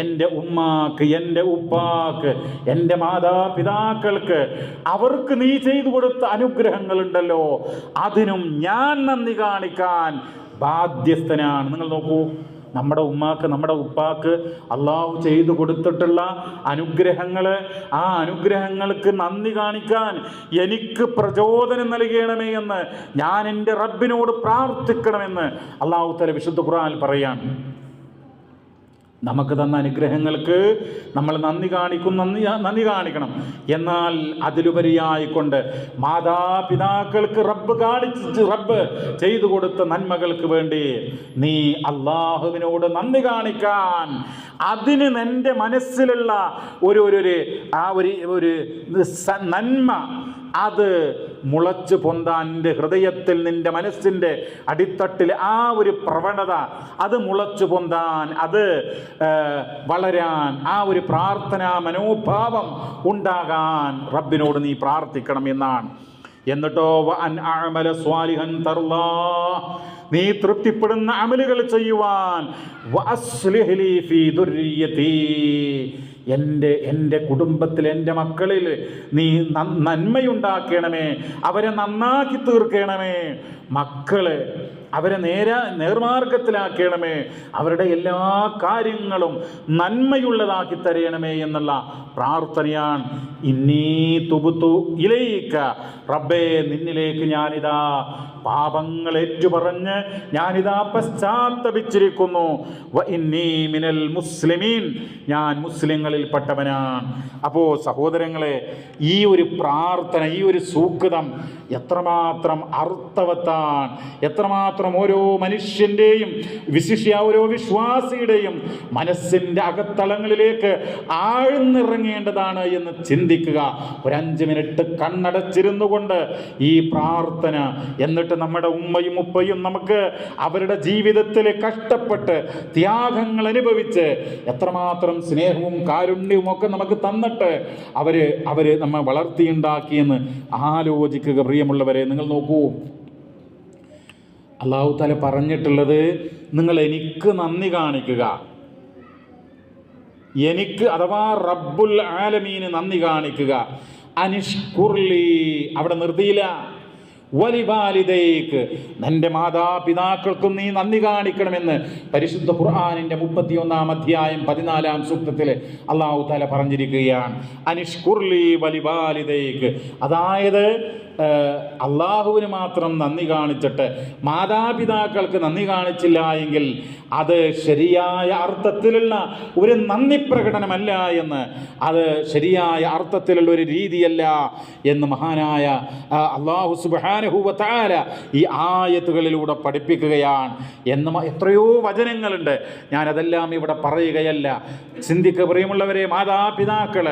എൻ്റെ ഉമ്മാക്ക്, എൻ്റെ ഉപ്പാക്ക്, എൻ്റെ മാതാപിതാക്കൾക്ക്, അവർക്ക് നീ ചെയ്തു കൊടുത്ത അനുഗ്രഹങ്ങളുണ്ടല്ലോ, അതിനും ഞാൻ നന്ദി കാണിക്കാൻ ബാധ്യസ്ഥനാണ്. നിങ്ങൾ നോക്കൂ, നമ്മുടെ ഉമ്മാക്ക്, നമ്മുടെ ഉപ്പാക്ക് അള്ളാഹു ചെയ്തു കൊടുത്തിട്ടുള്ള അനുഗ്രഹങ്ങൾ, ആ അനുഗ്രഹങ്ങൾക്ക് നന്ദി കാണിക്കാൻ എനിക്ക് പ്രചോദനം നൽകണമേ എന്ന് ഞാൻ എൻ്റെ റബ്ബിനോട് പ്രാർത്ഥിക്കണമെന്ന് അള്ളാഹു തആല വിശുദ്ധ ഖുർആനിൽ പറയാണ്. നമുക്ക് തന്ന അനുഗ്രഹങ്ങൾക്ക് നമ്മൾ നന്ദി കാണിക്കണം. എന്നാൽ അതിലുപരിയായിക്കൊണ്ട് മാതാപിതാക്കൾക്ക് റബ്ബ് ചെയ്തു കൊടുത്ത നന്മകൾക്ക് വേണ്ടി നീ അള്ളാഹുവിനോട് നന്ദി കാണിക്കാൻ, അതിന് നിൻ്റെ മനസ്സിലുള്ള ഒരു നന്മ അത് മുളച്ചു പൊന്താൻ, നിൻ്റെ ഹൃദയത്തിൽ, നിൻ്റെ മനസ്സിൻ്റെ അടിത്തട്ടിൽ ആ ഒരു പ്രവണത അത് മുളച്ചു പൊന്താൻ, അത് വളരാൻ, ആ ഒരു പ്രാർത്ഥനാ മനോഭാവം ഉണ്ടാകാൻ റബ്ബിനോട് നീ പ്രാർത്ഥിക്കണം എന്നാണ്. എന്നിട്ടോ വഅൻ അഅമല സ്വാലിഹൻ തർലാ, നീ തൃപ്തിപ്പെടുന്ന അമലുകൾ ചെയ്യുവാൻ, വഅസ്ലിഹ് ലീ ഫീ ദുർരിയതി, എൻ്റെ കുടുംബത്തിൽ, എൻ്റെ മക്കളിൽ നീ നന്മയുണ്ടാക്കണമേ, അവരെ നന്നാക്കി തീർക്കണമേ, മക്കള് അവരെ നേർമാർഗത്തിലാക്കണമേ, അവരുടെ എല്ലാ കാര്യങ്ങളും നന്മയുള്ളതാക്കി തരണമേ എന്നുള്ള പ്രാർത്ഥനയാണ്. ഇന്നീ തുബ്തു ഇലൈക, റബ്ബേ, നിന്നിലേക്ക് ഞാനിതാ പാപങ്ങൾ ഏറ്റുപറഞ്ഞ് ഞാനിതാ പശ്ചാത്തപിച്ചിരിക്കുന്നു. വ ഇന്നീ മിനൽ മുസ്ലിമീൻ, ഞാൻ മുസ്ലിങ്ങളിൽ പെട്ടവനാണ്. അപ്പോൾ സഹോദരങ്ങളെ, ഈ ഒരു പ്രാർത്ഥന, ഈ ഒരു സൂക്തം എത്രമാത്രം അർത്ഥവത്താണ്, എത്രമാത്രം ഓരോ മനുഷ്യൻ്റെയും, വിശിഷ്യ ഓരോ വിശ്വാസിയുടെയും മനസ്സിൻ്റെ അകത്തളങ്ങളിലേക്ക് ആഴ്ന്നിറങ്ങേണ്ടതാണ് എന്ന് ചിന്തിക്കുക. ഒരു 5 മിനിറ്റ് കണ്ണടച്ചിരുന്നു കൊണ്ട് ഈ പ്രാർത്ഥന, എന്നിട്ട് നമ്മുടെ ഉമ്മയും ഉപ്പയും നമുക്ക് അവരുടെ ജീവിതത്തിൽ കഷ്ടപ്പെട്ട് ത്യാഗങ്ങൾ അനുഭവിച്ച് എത്രമാത്രം സ്നേഹവും കാരുണ്യവും ഒക്കെ നമുക്ക് തന്നിട്ട് അവര് നമ്മെ വളർത്തിയുണ്ടാക്കിയെന്ന് ആലോചിക്കുക. പ്രിയമുള്ളവരെ, നിങ്ങൾ നോക്കൂ, അല്ലാഹു തആല പറഞ്ഞിട്ടുള്ളത്, നിങ്ങൾ എനിക്ക് നന്ദി കാണിക്കുക, എനിക്ക് അഥവാ റബ്ബുൽ ആലമീന് നന്ദി കാണിക്കുക. അനിഷ്കുർലി, അവിടെ നിർത്തിയില്ല, വലിവാലിദൈക്ക്, നിന്റെ മാതാപിതാക്കൾക്കും നീ നന്ദി കാണിക്കണമെന്ന് പരിശുദ്ധ ഖുർആനിൻ്റെ 31-ാം അധ്യായം 14-ാം സൂക്തത്തിൽ അല്ലാഹു തആല പറഞ്ഞിരിക്കുകയാണ്. അനിഷ്കുർലി വലിവാലിദൈക്ക്, അതായത് അള്ളാഹുവിന് മാത്രം നന്ദി കാണിച്ചിട്ട് മാതാപിതാക്കൾക്ക് നന്ദി കാണിച്ചില്ല എങ്കിൽ അത് ശരിയായ അർത്ഥത്തിലുള്ള ഒരു നന്ദി പ്രകടനമല്ല എന്ന്, അത് ശരിയായ അർത്ഥത്തിലുള്ള ഒരു രീതിയല്ല എന്ന് മഹാനായ അള്ളാഹു സുബ്ഹാനഹു വ തആല ഈ ആയത്തുകളിലൂടെ പഠിപ്പിക്കുകയാണ്. എന്ന് എത്രയോ വചനങ്ങളുണ്ട്, ഞാനതെല്ലാം ഇവിടെ പറയുകയല്ല. ചിന്തിക്കുക പ്രിയമുള്ളവരെ, മാതാപിതാക്കൾ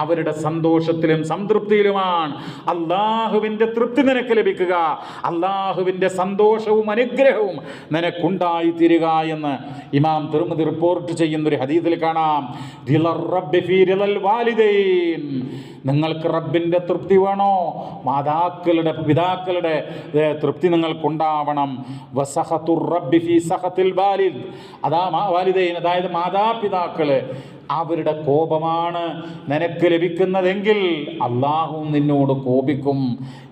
അവരുടെ സന്തോഷത്തിലും സംതൃപ്തിയിലുമാണ് അള്ളാഹുവിൻ്റെ തൃപ്തി നിനക്ക് ലഭിക്കുക, അള്ളാഹുവിൻ്റെ സന്തോഷവും അനുഗ്രഹവും നിനക്കുണ്ടായിത്തീരുക എന്ന് ഇമാം തിർമിദി റിപ്പോർട്ട് ചെയ്യുന്നൊരു ഹദീസിൽ കാണാം. നിങ്ങൾക്ക് റബ്ബിൻ്റെ തൃപ്തി വേണോ? പിതാക്കളുടെ തൃപ്തി നിങ്ങൾക്കുണ്ടാവണം. അതായത് മാതാപിതാക്കള് അവരുടെ കോപമാണ് നിനക്ക് ലഭിക്കുന്നതെങ്കിൽ അള്ളാഹു നിന്നോട് കോപിക്കും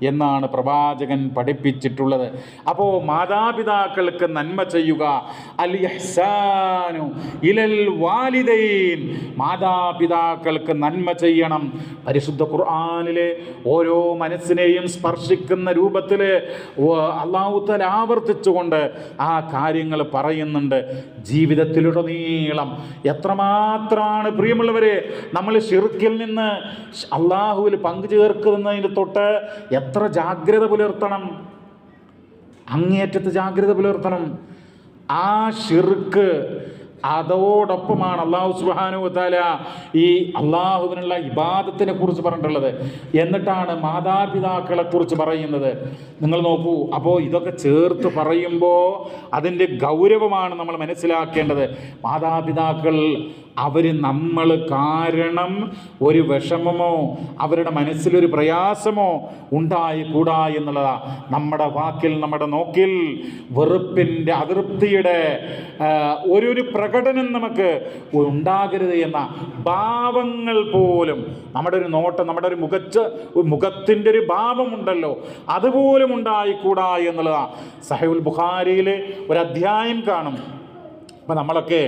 എന്നാണ് പ്രവാചകൻ പഠിപ്പിച്ചിട്ടുള്ളത്. അപ്പോൾ മാതാപിതാക്കൾക്ക് നന്മ ചെയ്യുക, അൽ ഇഹ്സാനു ഇലൽ വാലിദൈൻ, മാതാപിതാക്കൾക്ക് നന്മ ചെയ്യണം. പരിശുദ്ധ ഖുർആനിലെ ഓരോ മനസ്സിനെയും സ്പർശിക്കുന്ന രൂപത്തിൽ അല്ലാഹു തആല ആവർത്തിച്ചുകൊണ്ട് ആ കാര്യങ്ങൾ പറയുന്നുണ്ട്. ജീവിതത്തിലുടനീളം എത്രമാത്രം പ്രിയമുള്ളവരെ നമ്മൾ ശിർക്കിൽ നിന്ന് അള്ളാഹുവിൽ പങ്കു ചേർക്കുന്നതിന് തൊട്ട് എത്ര ജാഗ്രത പുലർത്തണം, അങ്ങേയറ്റത്ത് ജാഗ്രത പുലർത്തണം. ആ ശിർക്ക് അതോടൊപ്പമാണ് അല്ലാഹു സുബ്ഹാനഹു വ തആല ഈ അള്ളാഹുവിനുള്ള ഇബാദത്തിനെ കുറിച്ച് പറഞ്ഞിട്ടുള്ളത്. എന്നിട്ടാണ് മാതാപിതാക്കളെ കുറിച്ച് പറയുന്നത്. നിങ്ങൾ നോക്കൂ, അപ്പോൾ ഇതൊക്കെ ചേർത്ത് പറയുമ്പോൾ അതിൻ്റെ ഗൗരവമാണ് നമ്മൾ മനസ്സിലാക്കേണ്ടത്. മാതാപിതാക്കൾ നമ്മൾ കാരണം ഒരു വിഷമമോ അവരുടെ മനസ്സിലൊരു പ്രയാസമോ ഉണ്ടായിക്കൂടാ എന്നുള്ളതാണ്. നമ്മുടെ വാക്കിൽ നമ്മുടെ നോക്കിൽ വെറുപ്പിൻ്റെ അതൃപ്തിയുടെ ഒരു പ്രകടനം നമുക്ക് ഉണ്ടാകരുത് എന്ന ഭാവങ്ങൾ പോലും, നമ്മുടെ ഒരു നോട്ടം, നമ്മുടെ ഒരു മുഖത്തിൻ്റെ ഒരു ഭാവമുണ്ടല്ലോ, അതുപോലും ഉണ്ടായിക്കൂടാ എന്നുള്ളതാണ്. സഹീഹുൽ ബുഖാരിയിൽ ഒരു അധ്യായം കാണും. അപ്പം നമ്മളൊക്കെ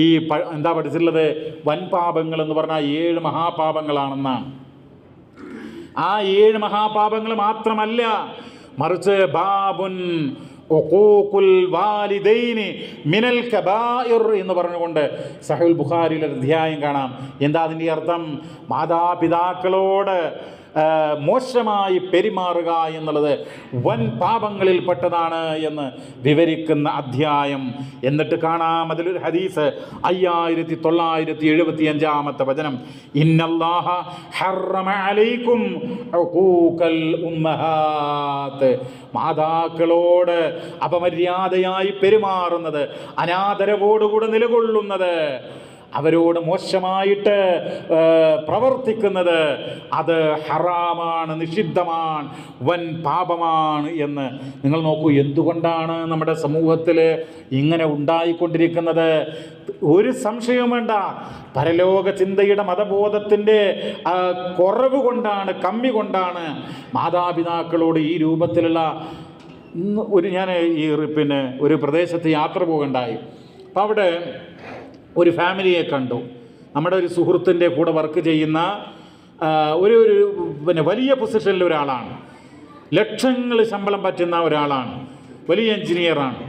ഈ എന്താ പഠിച്ചിട്ടുള്ളത്? വൻപാപങ്ങൾ എന്ന് പറഞ്ഞാൽ 7 മഹാപാപങ്ങളാണെന്നാണ്. ആ 7 മഹാപാപങ്ങൾ മാത്രമല്ല, മറിച്ച് ബാബുൻ ഉഖൂഖുൽ വാലിദൈനി മിനൽ കബായിർ എന്ന് പറഞ്ഞുകൊണ്ട് സഹീഹുൽ ബുഖാരിയിൽ ഒരു അധ്യായം കാണാം. എന്താ അതിൻ്റെ അർത്ഥം? മാതാപിതാക്കളോട് മോശമായി പെരുമാറുക എന്നുള്ളത് വൻ പാപങ്ങളിൽപ്പെട്ടതാണ് എന്ന് വിവരിക്കുന്ന അധ്യായം. എന്നിട്ട് കാണാം അതിലൊരു ഹദീസ്, 5975 വചനം, ഇന്നല്ലാഹ ഹറമ അലൈക്കും ഉഖൂഖൽ ഉമ്മഹാത്ത്, മാതാക്കളോട് അപമര്യാദയായി പെരുമാറുന്നത്, അനാദരവോടുകൂടെ നിലകൊള്ളുന്നത്, അവരോട് മോശമായിട്ട് പ്രവർത്തിക്കുന്നത് അത് ഹറാമാണ്, നിഷിദ്ധമാണ്, വൻ പാപമാണ് എന്ന് നിങ്ങൾ നോക്കൂ. എന്തുകൊണ്ടാണ് നമ്മുടെ സമൂഹത്തിൽ ഇങ്ങനെ ഉണ്ടായിക്കൊണ്ടിരിക്കുന്നത്? ഒരു സംശയവും വേണ്ട, പരലോക ചിന്തയുടെ മതബോധത്തിൻ്റെ കുറവ് കൊണ്ടാണ്, കമ്മി കൊണ്ടാണ് മാതാപിതാക്കളോട് ഈ രൂപത്തിലുള്ള ഞാൻ ഒരു പ്രദേശത്ത് യാത്ര പോകണ്ടായി. അപ്പം അവിടെ ഒരു ഫാമിലിയെ കണ്ടു. നമ്മുടെ ഒരു സുഹൃത്തിൻ്റെ കൂടെ വർക്ക് ചെയ്യുന്ന ഒരു വലിയ പൊസിഷനിൽ ഒരാളാണ്, ലക്ഷങ്ങൾ ശമ്പളം പറ്റുന്ന ഒരാളാണ്, വലിയ എൻജിനീയറാണ്.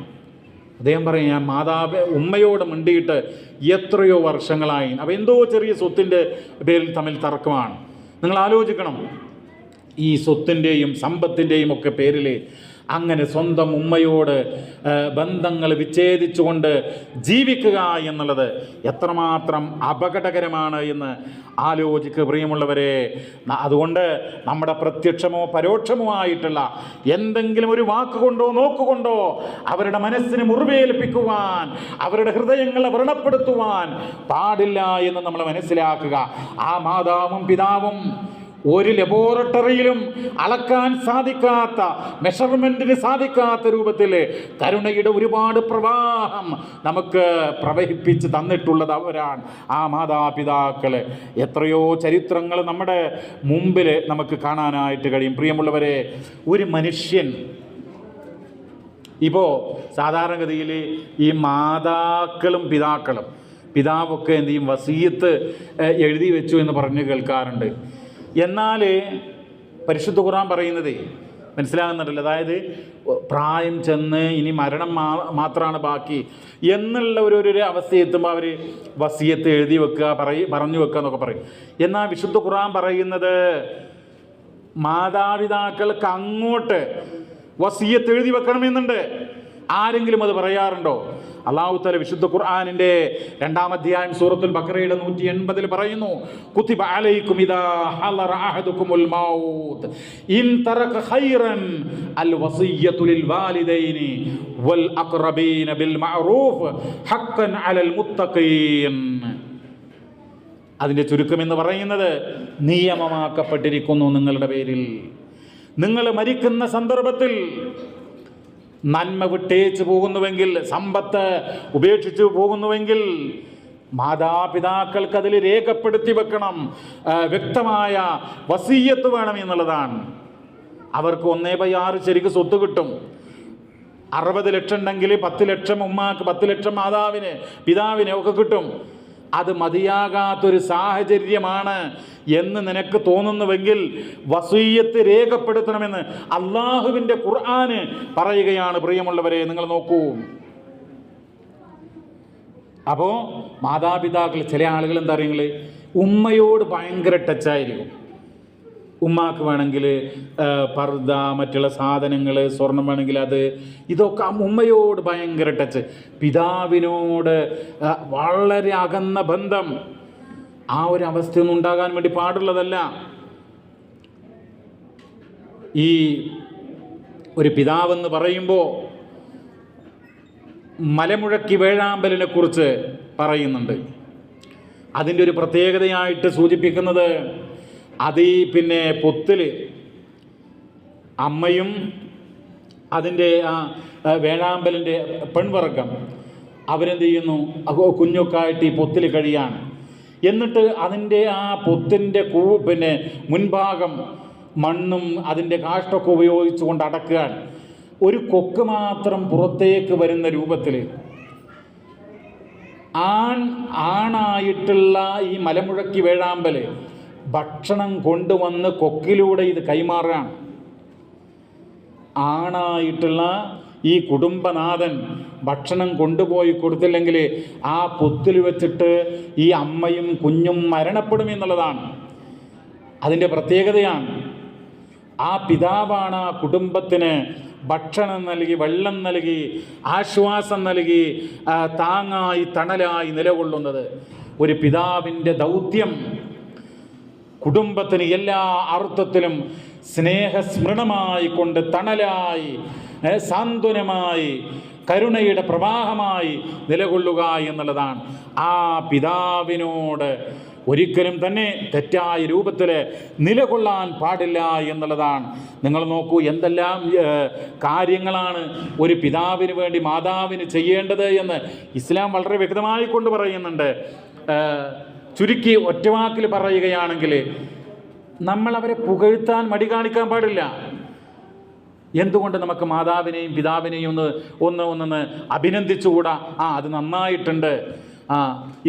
അദ്ദേഹം പറയും, ഞാൻ ഉമ്മയോട് മിണ്ടിയിട്ട് എത്രയോ വർഷങ്ങളായി. അപ്പോൾ എന്തോ ചെറിയ സ്വത്തിൻ്റെ പേരിൽ തമ്മിൽ തർക്കമാണ്. നിങ്ങൾ ആലോചിക്കണം, ഈ സ്വത്തിൻ്റെയും സമ്പത്തിൻ്റെയും ഒക്കെ പേരിൽ അങ്ങനെ സ്വന്തം ഉമ്മയോട് ബന്ധങ്ങൾ വിച്ഛേദിച്ചുകൊണ്ട് ജീവിക്കുക എന്നുള്ളത് എത്രമാത്രം അപകടകരമാണ് എന്ന് ആലോചിക്കുക പ്രിയമുള്ളവരെ. അതുകൊണ്ട് നമ്മുടെ പ്രത്യക്ഷമോ പരോക്ഷമോ ആയിട്ടുള്ള എന്തെങ്കിലും ഒരു വാക്കുകൊണ്ടോ നോക്കുകൊണ്ടോ അവരുടെ മനസ്സിന് മുറിവേൽപ്പിക്കുവാൻ, അവരുടെ ഹൃദയങ്ങളെ വ്രണപ്പെടുത്തുവാൻ പാടില്ല എന്ന് നമ്മൾ മനസ്സിലാക്കുക. ആ മാതാവും പിതാവും ഒരു ലബോറട്ടറിയിലും അളക്കാൻ സാധിക്കാത്ത, മെഷർമെൻറ്റിന് സാധിക്കാത്ത രൂപത്തിൽ കരുണയുടെ ഒരുപാട് പ്രവാഹം നമുക്ക് പ്രവഹിപ്പിച്ച് തന്നിട്ടുള്ളത് അവരാണ്, ആ മാതാപിതാക്കൾ. എത്രയോ ചരിത്രങ്ങൾ നമ്മുടെ മുമ്പിൽ നമുക്ക് കാണാനായിട്ട് കഴിയും. പ്രിയമുള്ളവരെ, ഒരു മനുഷ്യൻ ഇപ്പോൾ സാധാരണഗതിയിൽ ഈ മാതാക്കളും പിതാവൊക്കെ എന്ത് ചെയ്യും, വസീയത്ത് എഴുതി വെച്ചു എന്ന് പറഞ്ഞ് കേൾക്കാറുണ്ട്. എന്നാൽ പരിശുദ്ധ ഖുർആൻ പറയുന്നത്. മനസ്സിലാകുന്നുണ്ടല്ലോ? അതായത് പ്രായം ചെന്ന് ഇനി മരണം മാത്രമാണ് ബാക്കി എന്നുള്ള ഒരു അവസ്ഥ എത്തുമ്പോൾ അവർ വസിയത്ത് എഴുതി വെക്കുക, പറഞ്ഞു വെക്കുക എന്നൊക്കെ പറയും. എന്നാൽ വിശുദ്ധ ഖുർആൻ പറയുന്നത് മാതാപിതാക്കൾക്ക് അങ്ങോട്ട് വസിയത്ത് എഴുതി വെക്കണമെന്നുണ്ട്. ആരെങ്കിലും അത് പറയാറുണ്ടോ? അല്ലാഹു തആല വിശുദ്ധ ഖുർആനിന്റെ 2-ാം അധ്യായം സൂറത്തുൽ ബഖറയുടെ 180 പറയുന്നു, കുതിബ അലൈക്കും ഇദാ ഹളറ അഹദുകുമുൽ മൗത്ത് ഇൻ തറക ഖൈറൻ അൽ വസിയ്യതു ലിൽ വാലിദൈനി വൽ അഖറബീന ബിൽ മഅറൂഫ് ഹഖ്ഖൻ അലൽ മുത്തഖീൻ. അതിന്റെ ചുരുക്കം എന്ന് പറയുന്നത്, നിയമമാക്കപ്പെട്ടിരിക്കുന്നു നിങ്ങളുടെ പേരിൽ, നിങ്ങൾ മരിക്കുന്ന സന്ദർഭത്തിൽ നന്മ വിട്ടേച്ച് പോകുന്നുവെങ്കിൽ, സമ്പത്ത് ഉപേക്ഷിച്ചു പോകുന്നുവെങ്കിൽ മാതാപിതാക്കൾക്ക് അതിൽ രേഖപ്പെടുത്തി വെക്കണം, വ്യക്തമായ വസിയ്യത്ത് വേണം എന്നുള്ളതാണ്. അവർക്ക് 1/6 ശരിക്ക് സ്വത്ത് കിട്ടും. 60 ലക്ഷം ഉണ്ടെങ്കിൽ 10 ലക്ഷം ഉമ്മാക്ക്, 10 ലക്ഷം മാതാവിന്, പിതാവിന് ഒക്കെ കിട്ടും. അത് മതിയാകാത്തൊരു സാഹചര്യമാണ് എന്ന് നിനക്ക് തോന്നുന്നുവെങ്കിൽ വസിയ്യത്ത് രേഖപ്പെടുത്തണമെന്ന് അള്ളാഹുവിൻ്റെ ഖുർആന് പറയുകയാണ്. പ്രിയമുള്ളവരെ, നിങ്ങൾ നോക്കൂ. അപ്പോൾ മാതാപിതാക്കൾ, ചില ആളുകൾ എന്താ പറയുക, ഉമ്മയോട് ഭയങ്കര ടച്ചായിരിക്കും. ഉമ്മാക്ക് വേണമെങ്കിൽ പർദ്ദ, മറ്റുള്ള സാധനങ്ങൾ, സ്വർണം വേണമെങ്കിൽ അത്, ഇതൊക്കെ ഉമ്മയോട് ഭയങ്കര ടച്ച്. പിതാവിനോട് വളരെ അകന്ന ബന്ധം. ആ ഒരു അവസ്ഥയൊന്നും ഉണ്ടാകാൻ വേണ്ടി പാടുള്ളതല്ല. ഈ ഒരു പിതാവെന്ന് പറയുമ്പോൾ മലമുഴക്കി വേഴാമ്പലിനെ കുറിച്ച് പറയുന്നുണ്ട്. അതിൻ്റെ ഒരു പ്രത്യേകതയായിട്ട് സൂചിപ്പിക്കുന്നത്, അത് പിന്നെ പൊത്തിൽ അമ്മയും അതിൻ്റെ ആ വേഴാമ്പലിൻ്റെ പെൺവർഗം അവരെന്ത് ചെയ്യുന്നു, കുഞ്ഞൊക്കായിട്ട് ഈ പൊത്തിൽ കഴിയാണ്. എന്നിട്ട് അതിൻ്റെ ആ പൊത്തിൻ്റെ പിന്നെ മുൻഭാഗം മണ്ണും അതിൻ്റെ കാഷ്ടമൊക്കെ ഉപയോഗിച്ചുകൊണ്ട് അടക്കുകയാണ്. ഒരു കൊക്ക് മാത്രം പുറത്തേക്ക് വരുന്ന രൂപത്തിൽ ആണായിട്ടുള്ള ഈ മലമുഴക്കി വേഴാമ്പല് ഭക്ഷണം കൊണ്ടുവന്ന് കൊക്കിലൂടെ ഇത് കൈമാറുകയാണ്. ആണായിട്ടുള്ള ഈ കുടുംബനാഥൻ ഭക്ഷണം കൊണ്ടുപോയി കൊടുത്തില്ലെങ്കിൽ ആ പൊത്തിൽ വെച്ചിട്ട് ഈ അമ്മയും കുഞ്ഞും മരണപ്പെടും എന്നുള്ളതാണ് അതിൻ്റെ പ്രത്യേകതയാണ്. ആ പിതാവാണ് ആ കുടുംബത്തിന് ഭക്ഷണം നൽകി, വെള്ളം നൽകി, ആശ്വാസം നൽകി, താങ്ങായി തണലായി നിലകൊള്ളുന്നത്. ഒരു പിതാവിൻ്റെ ദൗത്യം കുടുംബത്തിന് എല്ലാ അർത്ഥത്തിലും സ്നേഹസ്മരണമായി കൊണ്ട്, തണലായി, സാന്ത്വനമായി, കരുണയുടെ പ്രവാഹമായി നിലകൊള്ളുക എന്നുള്ളതാണ്. ആ പിതാവിനോട് ഒരിക്കലും തന്നെ തെറ്റായ രൂപത്തിൽ നിലകൊള്ളാൻ പാടില്ല എന്നുള്ളതാണ്. നിങ്ങൾ നോക്കൂ, എന്തെല്ലാം കാര്യങ്ങളാണ് ഒരു പിതാവിന് വേണ്ടി മാതാവിന് ചെയ്യേണ്ടത് എന്ന് ഇസ്ലാം വളരെ വ്യക്തമായി കൊണ്ട് പറയുന്നുണ്ട്. ചുരുക്കി ഒറ്റവാക്കിൽ പറയുകയാണെങ്കിൽ, നമ്മൾ അവരെ പുകഴ്ത്താൻ മടി കാണിക്കാൻ പാടില്ല. എന്തുകൊണ്ട് നമുക്ക് മാതാവിനെയും പിതാവിനെയും ഒന്ന് അഭിനന്ദിച്ചുകൂടാ? അത് നന്നായിട്ടുണ്ട്,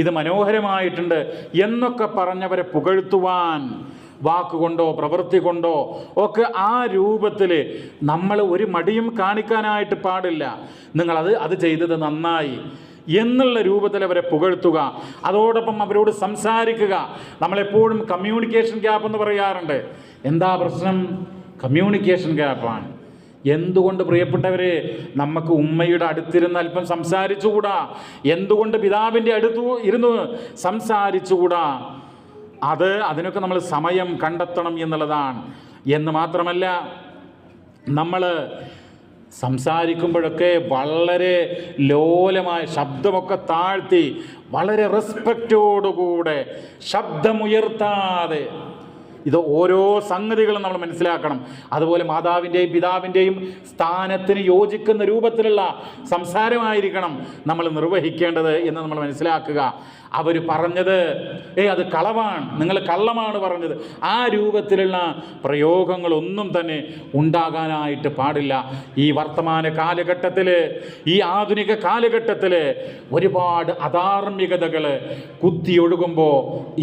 ഇത് മനോഹരമായിട്ടുണ്ട് എന്നൊക്കെ പറഞ്ഞവരെ പുകഴ്ത്തുവാൻ വാക്കുകൊണ്ടോ പ്രവൃത്തി കൊണ്ടോ ഒക്കെ ആ രൂപത്തിൽ നമ്മൾ ഒരു മടിയും കാണിക്കാനായിട്ട് പാടില്ല. അത് ചെയ്തത് നന്നായി എന്നുള്ള രൂപത്തിൽ അവരെ പുകഴ്ത്തുക, അതോടൊപ്പം അവരോട് സംസാരിക്കുക. നമ്മളെപ്പോഴും കമ്മ്യൂണിക്കേഷൻ ഗ്യാപ്പ് എന്ന് പറയാറുണ്ട്. എന്താ പ്രശ്നം? കമ്മ്യൂണിക്കേഷൻ ഗ്യാപ്പാണ്. എന്തുകൊണ്ട് പ്രിയപ്പെട്ടവരെ നമുക്ക് ഉമ്മയുടെ അടുത്തിരുന്ന് അല്പം സംസാരിച്ചുകൂടാ? എന്തുകൊണ്ട് പിതാവിൻ്റെ അടുത്ത് ഇരുന്ന് സംസാരിച്ചുകൂടാ? അതിനൊക്കെ നമ്മൾ സമയം കണ്ടെത്തണം എന്നുള്ളതാണ്. എന്ന് മാത്രമല്ല, നമ്മൾ സംസാരിക്കുമ്പോഴൊക്കെ വളരെ ലോലമായ ശബ്ദമൊക്കെ താഴ്ത്തി, വളരെ റെസ്പെക്റ്റോടുകൂടെ, ശബ്ദമുയർത്താതെ, ഇത് ഓരോ സംഗതികളും നമ്മൾ മനസ്സിലാക്കണം. അതുപോലെ മാതാവിൻ്റെയും പിതാവിൻ്റെയും സ്ഥാനത്തിന് യോജിക്കുന്ന രൂപത്തിലുള്ള സംസാരമായിരിക്കണം നമ്മൾ നിർവഹിക്കേണ്ടത് എന്ന് നമ്മൾ മനസ്സിലാക്കുക. അവർ പറഞ്ഞത് അത് കളവാണ്, നിങ്ങൾ കള്ളമാണ് പറഞ്ഞത്, ആ രൂപത്തിലുള്ള പ്രയോഗങ്ങളൊന്നും തന്നെ ഉണ്ടാകാനായിട്ട് പാടില്ല. ഈ വർത്തമാന കാലഘട്ടത്തിൽ, ഈ ആധുനിക കാലഘട്ടത്തിൽ ഒരുപാട് അധാർമികതകൾ കുത്തിയൊഴുകുമ്പോൾ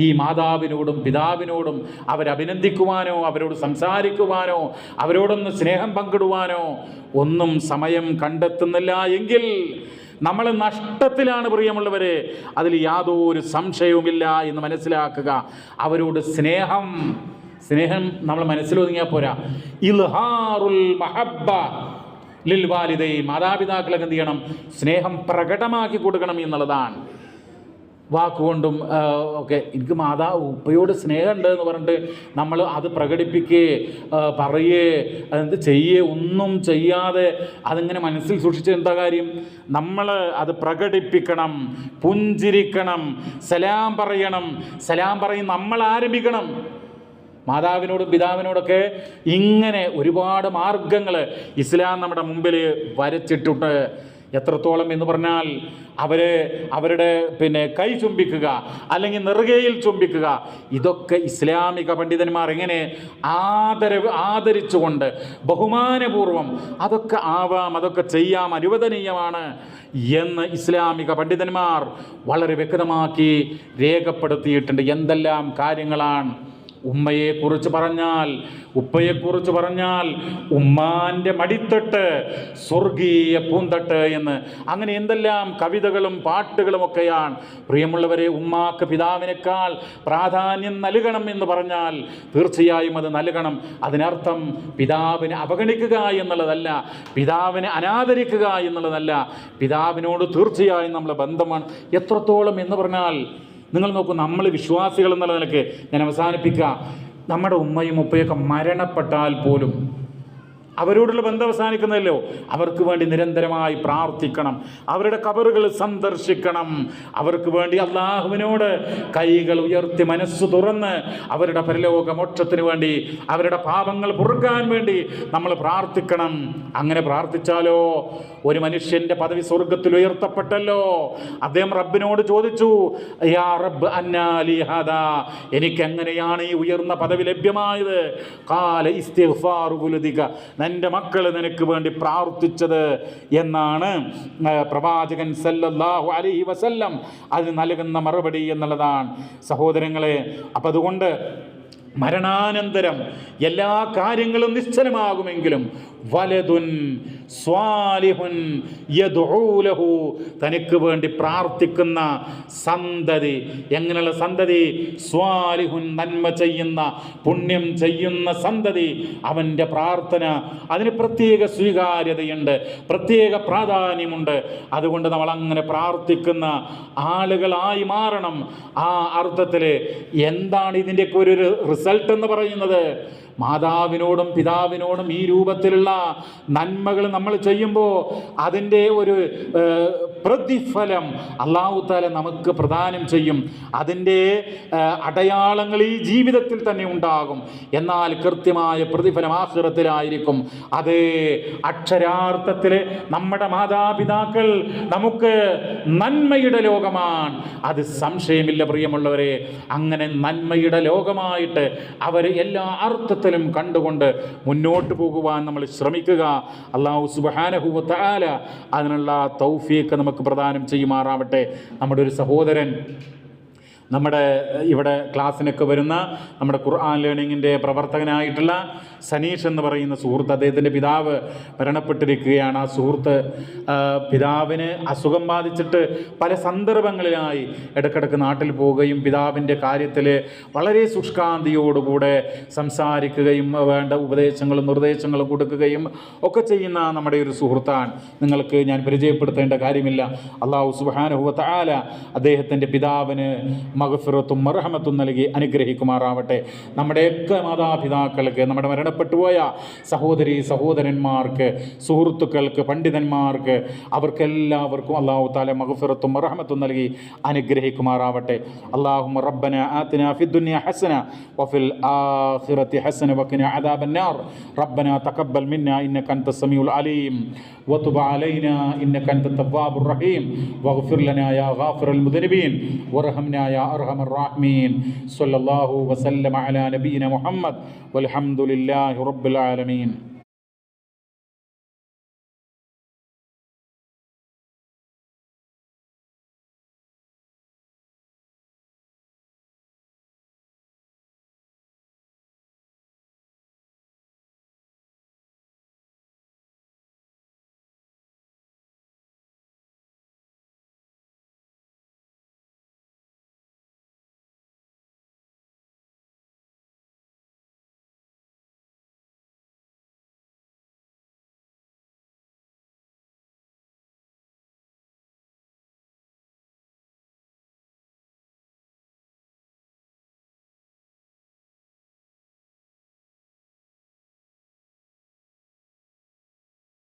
ഈ മാതാവിനോടും പിതാവിനോടും അവർ അവരഭിനന്ദിക്കുവാനോ അവരോട് സംസാരിക്കുവാനോ അവരോടൊന്ന് സ്നേഹം പങ്കിടുവാനോ ഒന്നും സമയം കണ്ടെത്തുന്നില്ല എങ്കിൽ നമ്മൾ നഷ്ടത്തിലാണ് പ്രിയമുള്ളവരെ. അതിൽ യാതൊരു സംശയവുമില്ല എന്ന് മനസ്സിലാക്കുക. അവരോട് സ്നേഹം നമ്മൾ മനസ്സിലൊതുങ്ങിയാൽ പോരാ. ഇൽഹാറുൽ മഹബ്ബ ലിൽ വാലിദൈൻ, മാതാപിതാക്കളൊക്കെ എന്ത് ചെയ്യണം? സ്നേഹം പ്രകടമാക്കി കൊടുക്കണം എന്നുള്ളതാണ്. വാക്കുകൊണ്ടും ഒക്കെ എനിക്ക് ഉപ്പയോട് സ്നേഹമുണ്ട് എന്ന് പറഞ്ഞിട്ട് നമ്മൾ അത് പ്രകടിപ്പിക്കേ പറയേ അതെന്ത് ചെയ്യേ ഒന്നും ചെയ്യാതെ അതിങ്ങനെ മനസ്സിൽ സൂക്ഷിച്ച് എന്താ കാര്യം? നമ്മൾ അത് പ്രകടിപ്പിക്കണം, പുഞ്ചിരിക്കണം, സലാം പറയണം. സലാം പറയും നമ്മൾ ആരംഭിക്കണം. മാതാവിനോടും പിതാവിനോടൊക്കെ ഇങ്ങനെ ഒരുപാട് മാർഗങ്ങൾ ഇസ്ലാം നമ്മുടെ മുമ്പിൽ വരച്ചിട്ടുണ്ട്. എത്രത്തോളം എന്ന് പറഞ്ഞാൽ അവരുടെ കൈ ചുംബിക്കുക, അല്ലെങ്കിൽ നെറുകയിൽ ചുംബിക്കുക, ഇതൊക്കെ ഇസ്ലാമിക പണ്ഡിതന്മാർ എങ്ങനെ ആദരിച്ചുകൊണ്ട് ബഹുമാനപൂർവം അതൊക്കെ ആവാം, അതൊക്കെ ചെയ്യാം, അനുവദനീയമാണ് എന്ന് ഇസ്ലാമിക പണ്ഡിതന്മാർ വളരെ വ്യക്തമാക്കി രേഖപ്പെടുത്തിയിട്ടുണ്ട്. എന്തെല്ലാം കാര്യങ്ങളാണ്! ഉമ്മയെക്കുറിച്ച് പറഞ്ഞാൽ, ഉപ്പയെക്കുറിച്ച് പറഞ്ഞാൽ ഉമ്മാൻ്റെ മടിത്തട്ട് സ്വർഗീയ പൂന്തട്ട് എന്ന് അങ്ങനെ എന്തെല്ലാം കവിതകളും പാട്ടുകളും ഒക്കെയാണ്. പ്രിയമുള്ളവരെ, ഉമ്മാക്ക് പിതാവിനേക്കാൾ പ്രാധാന്യം നൽകണം എന്ന് പറഞ്ഞാൽ തീർച്ചയായും അത് നൽകണം. അതിനർത്ഥം പിതാവിനെ അവഗണിക്കുക എന്നുള്ളതല്ല, പിതാവിനെ അനാദരിക്കുക എന്നുള്ളതല്ല. പിതാവിനോട് തീർച്ചയായും നമ്മളെ ബന്ധമാണ്. എത്രത്തോളം എന്ന് പറഞ്ഞാൽ നിങ്ങൾ നോക്കൂ, നമ്മൾ വിശ്വാസികൾ എന്നുള്ള നിലയ്ക്ക് ഞാൻ അവസാനിപ്പിക്കുക, നമ്മുടെ ഉമ്മയും ഉപ്പയൊക്കെ മരണപ്പെട്ടാൽ പോലും അവരോടുള്ള ബന്ധം അവസാനിക്കുന്നതല്ലോ, അവർക്ക് വേണ്ടി നിരന്തരമായി പ്രാർത്ഥിക്കണം, അവരുടെ ഖബറുകൾ സന്ദർശിക്കണം, അവർക്ക് വേണ്ടി അള്ളാഹുവിനോട് കൈകൾ ഉയർത്തി മനസ്സ് തുറന്ന് അവരുടെ പരലോക മോക്ഷത്തിന് വേണ്ടി, അവരുടെ പാപങ്ങൾ പൊറുക്കാൻ വേണ്ടി നമ്മൾ പ്രാർത്ഥിക്കണം. അങ്ങനെ പ്രാർത്ഥിച്ചാലോ ഒരു മനുഷ്യൻ്റെ പദവി സ്വർഗത്തിൽ ഉയർത്തപ്പെട്ടല്ലോ. അദ്ദേഹം റബ്ബിനോട് ചോദിച്ചു, യാ റബ്ബ് അന്നാ ലി ഹാദാ, എനിക്കെങ്ങനെയാണ് ഈ ഉയർന്ന പദവി ലഭ്യമായത്? ഖാല ഇസ്തിഗ്ഫാറു വുലദിക, എൻ്റെ മക്കൾ നിനക്ക് വേണ്ടി പ്രാർത്ഥിച്ചത് എന്നാണ് പ്രവാചകൻ സല്ലല്ലാഹു അലൈഹി വസല്ലം അതിന് നൽകുന്ന മറുപടി എന്നുള്ളതാണ് സഹോദരങ്ങളെ. അപ്പം അതുകൊണ്ട് മരണാനന്തരം എല്ലാ കാര്യങ്ങളും നിശ്ചലമാകുമെങ്കിലും വലതുൻ സ്വാലിഹുൻ യദ്ഉ ലഹു, തനിക്ക് വേണ്ടി പ്രാർത്ഥിക്കുന്ന സന്തതി. എങ്ങനെയുള്ള സന്തതി? സ്വാലിഹുൻ, നന്മ ചെയ്യുന്ന, പുണ്യം ചെയ്യുന്ന സന്തതി. അവൻ്റെ പ്രാർത്ഥന അതിന് പ്രത്യേക സ്വീകാര്യതയുണ്ട്, പ്രത്യേക പ്രാധാന്യമുണ്ട്. അതുകൊണ്ട് നമ്മൾ അങ്ങനെ പ്രാർത്ഥിക്കുന്ന ആളുകളായി മാറണം. ആ അർത്ഥത്തിൽ എന്താണ് ഇതിൻ്റെയൊക്കെ ഒരു റിസൾട്ട് എന്ന് പറയുന്നത്? മാതാവിനോടും പിതാവിനോടും ഈ രൂപത്തിലുള്ള നന്മകൾ നമ്മൾ ചെയ്യുമ്പോൾ അതിൻ്റെ ഒരു പ്രതിഫലം അല്ലാഹു തആല നമുക്ക് പ്രദാനം ചെയ്യും. അതിൻ്റെ അടയാളങ്ങൾ ഈ ജീവിതത്തിൽ തന്നെ ഉണ്ടാകും. എന്നാൽ കൃത്യമായ പ്രതിഫലം ആഖിറത്തിലായിരിക്കും. അത് അക്ഷരാർത്ഥത്തിൽ നമ്മുടെ മാതാപിതാക്കൾ നമുക്ക് നന്മയുടെ ലോകമാണ്, അത് സംശയമില്ല പ്രിയമുള്ളവരെ. അങ്ങനെ നന്മയുടെ ലോകമായിട്ട് അവർ എല്ലാ അർത്ഥത്തിലും കണ്ടുകൊണ്ട് മുന്നോട്ട് പോകുവാൻ നമ്മൾ ശ്രമിക്കുക. അല്ലാഹു സുബ്ഹാനഹു വ തആല അതിനുള്ള തൗഫീഖ് നമുക്ക് പ്രദാനം ചെയ്യുമാറാവട്ടെ. നമ്മുടെ ഒരു സഹോദരൻ നമ്മുടെ ഇവിടെ ക്ലാസ്സിനൊക്കെ വരുന്ന നമ്മുടെ ഖുർആൻ ലേണിങ്ങിൻ്റെ പ്രവർത്തകനായിട്ടുള്ള സനീഷ് എന്ന് പറയുന്ന സുഹൃത്ത്, അദ്ദേഹത്തിൻ്റെ പിതാവ് മരണപ്പെട്ടിരിക്കുകയാണ്. ആ സുഹൃത്ത് പിതാവിന് അസുഖം ബാധിച്ചിട്ട് പല സന്ദർഭങ്ങളിലായി ഇടയ്ക്കിടയ്ക്ക് നാട്ടിൽ പോവുകയും പിതാവിൻ്റെ കാര്യത്തിൽ വളരെ ശുഷ്കാന്തിയോടുകൂടെ സംസാരിക്കുകയും വേണ്ട ഉപദേശങ്ങളും നിർദ്ദേശങ്ങളും കൊടുക്കുകയും ഒക്കെ ചെയ്യുന്ന നമ്മുടെ ഒരു സുഹൃത്താണ്. നിങ്ങൾക്ക് ഞാൻ പരിചയപ്പെടുത്തേണ്ട കാര്യമില്ല. അല്ലാഹു സുബ്ഹാനഹു വ തആല അദ്ദേഹത്തിൻ്റെ പിതാവിന് മഗ്ഫിറത്തും മർഹമത്തും നൽകി അനുഗ്രഹിക്കുമാറാവട്ടെ. നമ്മുടെയൊക്കെ മാതാപിതാക്കൾക്ക്, നമ്മുടെ മരണപ്പെട്ടുപോയ സഹോദരി സഹോദരന്മാർക്ക്, സുഹൃത്തുക്കൾക്ക്, പണ്ഡിതന്മാർക്ക്, അവർക്കെല്ലാവർക്കും അല്ലാഹു തആല മഗ്ഫിറത്തും മർഹമത്തും നൽകി അനുഗ്രഹിക്കുമാറാവട്ടെ. അല്ലാഹുമ്മ റബ്ബന ആതിനാ ഫിദ്ദുനിയ ഹസന വഫിൽ ആഖിറതി ഹസന വഖിന അദാബന്നാർ. റബ്ബന തഖബ്ബൽ മിന്നാ ഇന്നക അൻതസ് സമീഉൽ അലീം വതുബ് അലൈനാ ഇന്നക അൻതത് തവ്വാബുർ റഹീം വഗ്ഫിർ ലനാ യാ ഗാഫിറൽ മുദ്നിബീൻ വർഹംനാ യാ അർഹമർ റഹീമീൻ. സ്വല്ലല്ലാഹു വസല്ലമ അലാ നബിയിന മുഹമ്മദ് വൽഹംദുലില്ലാഹി റബ്ബിൽ ആലമീൻ.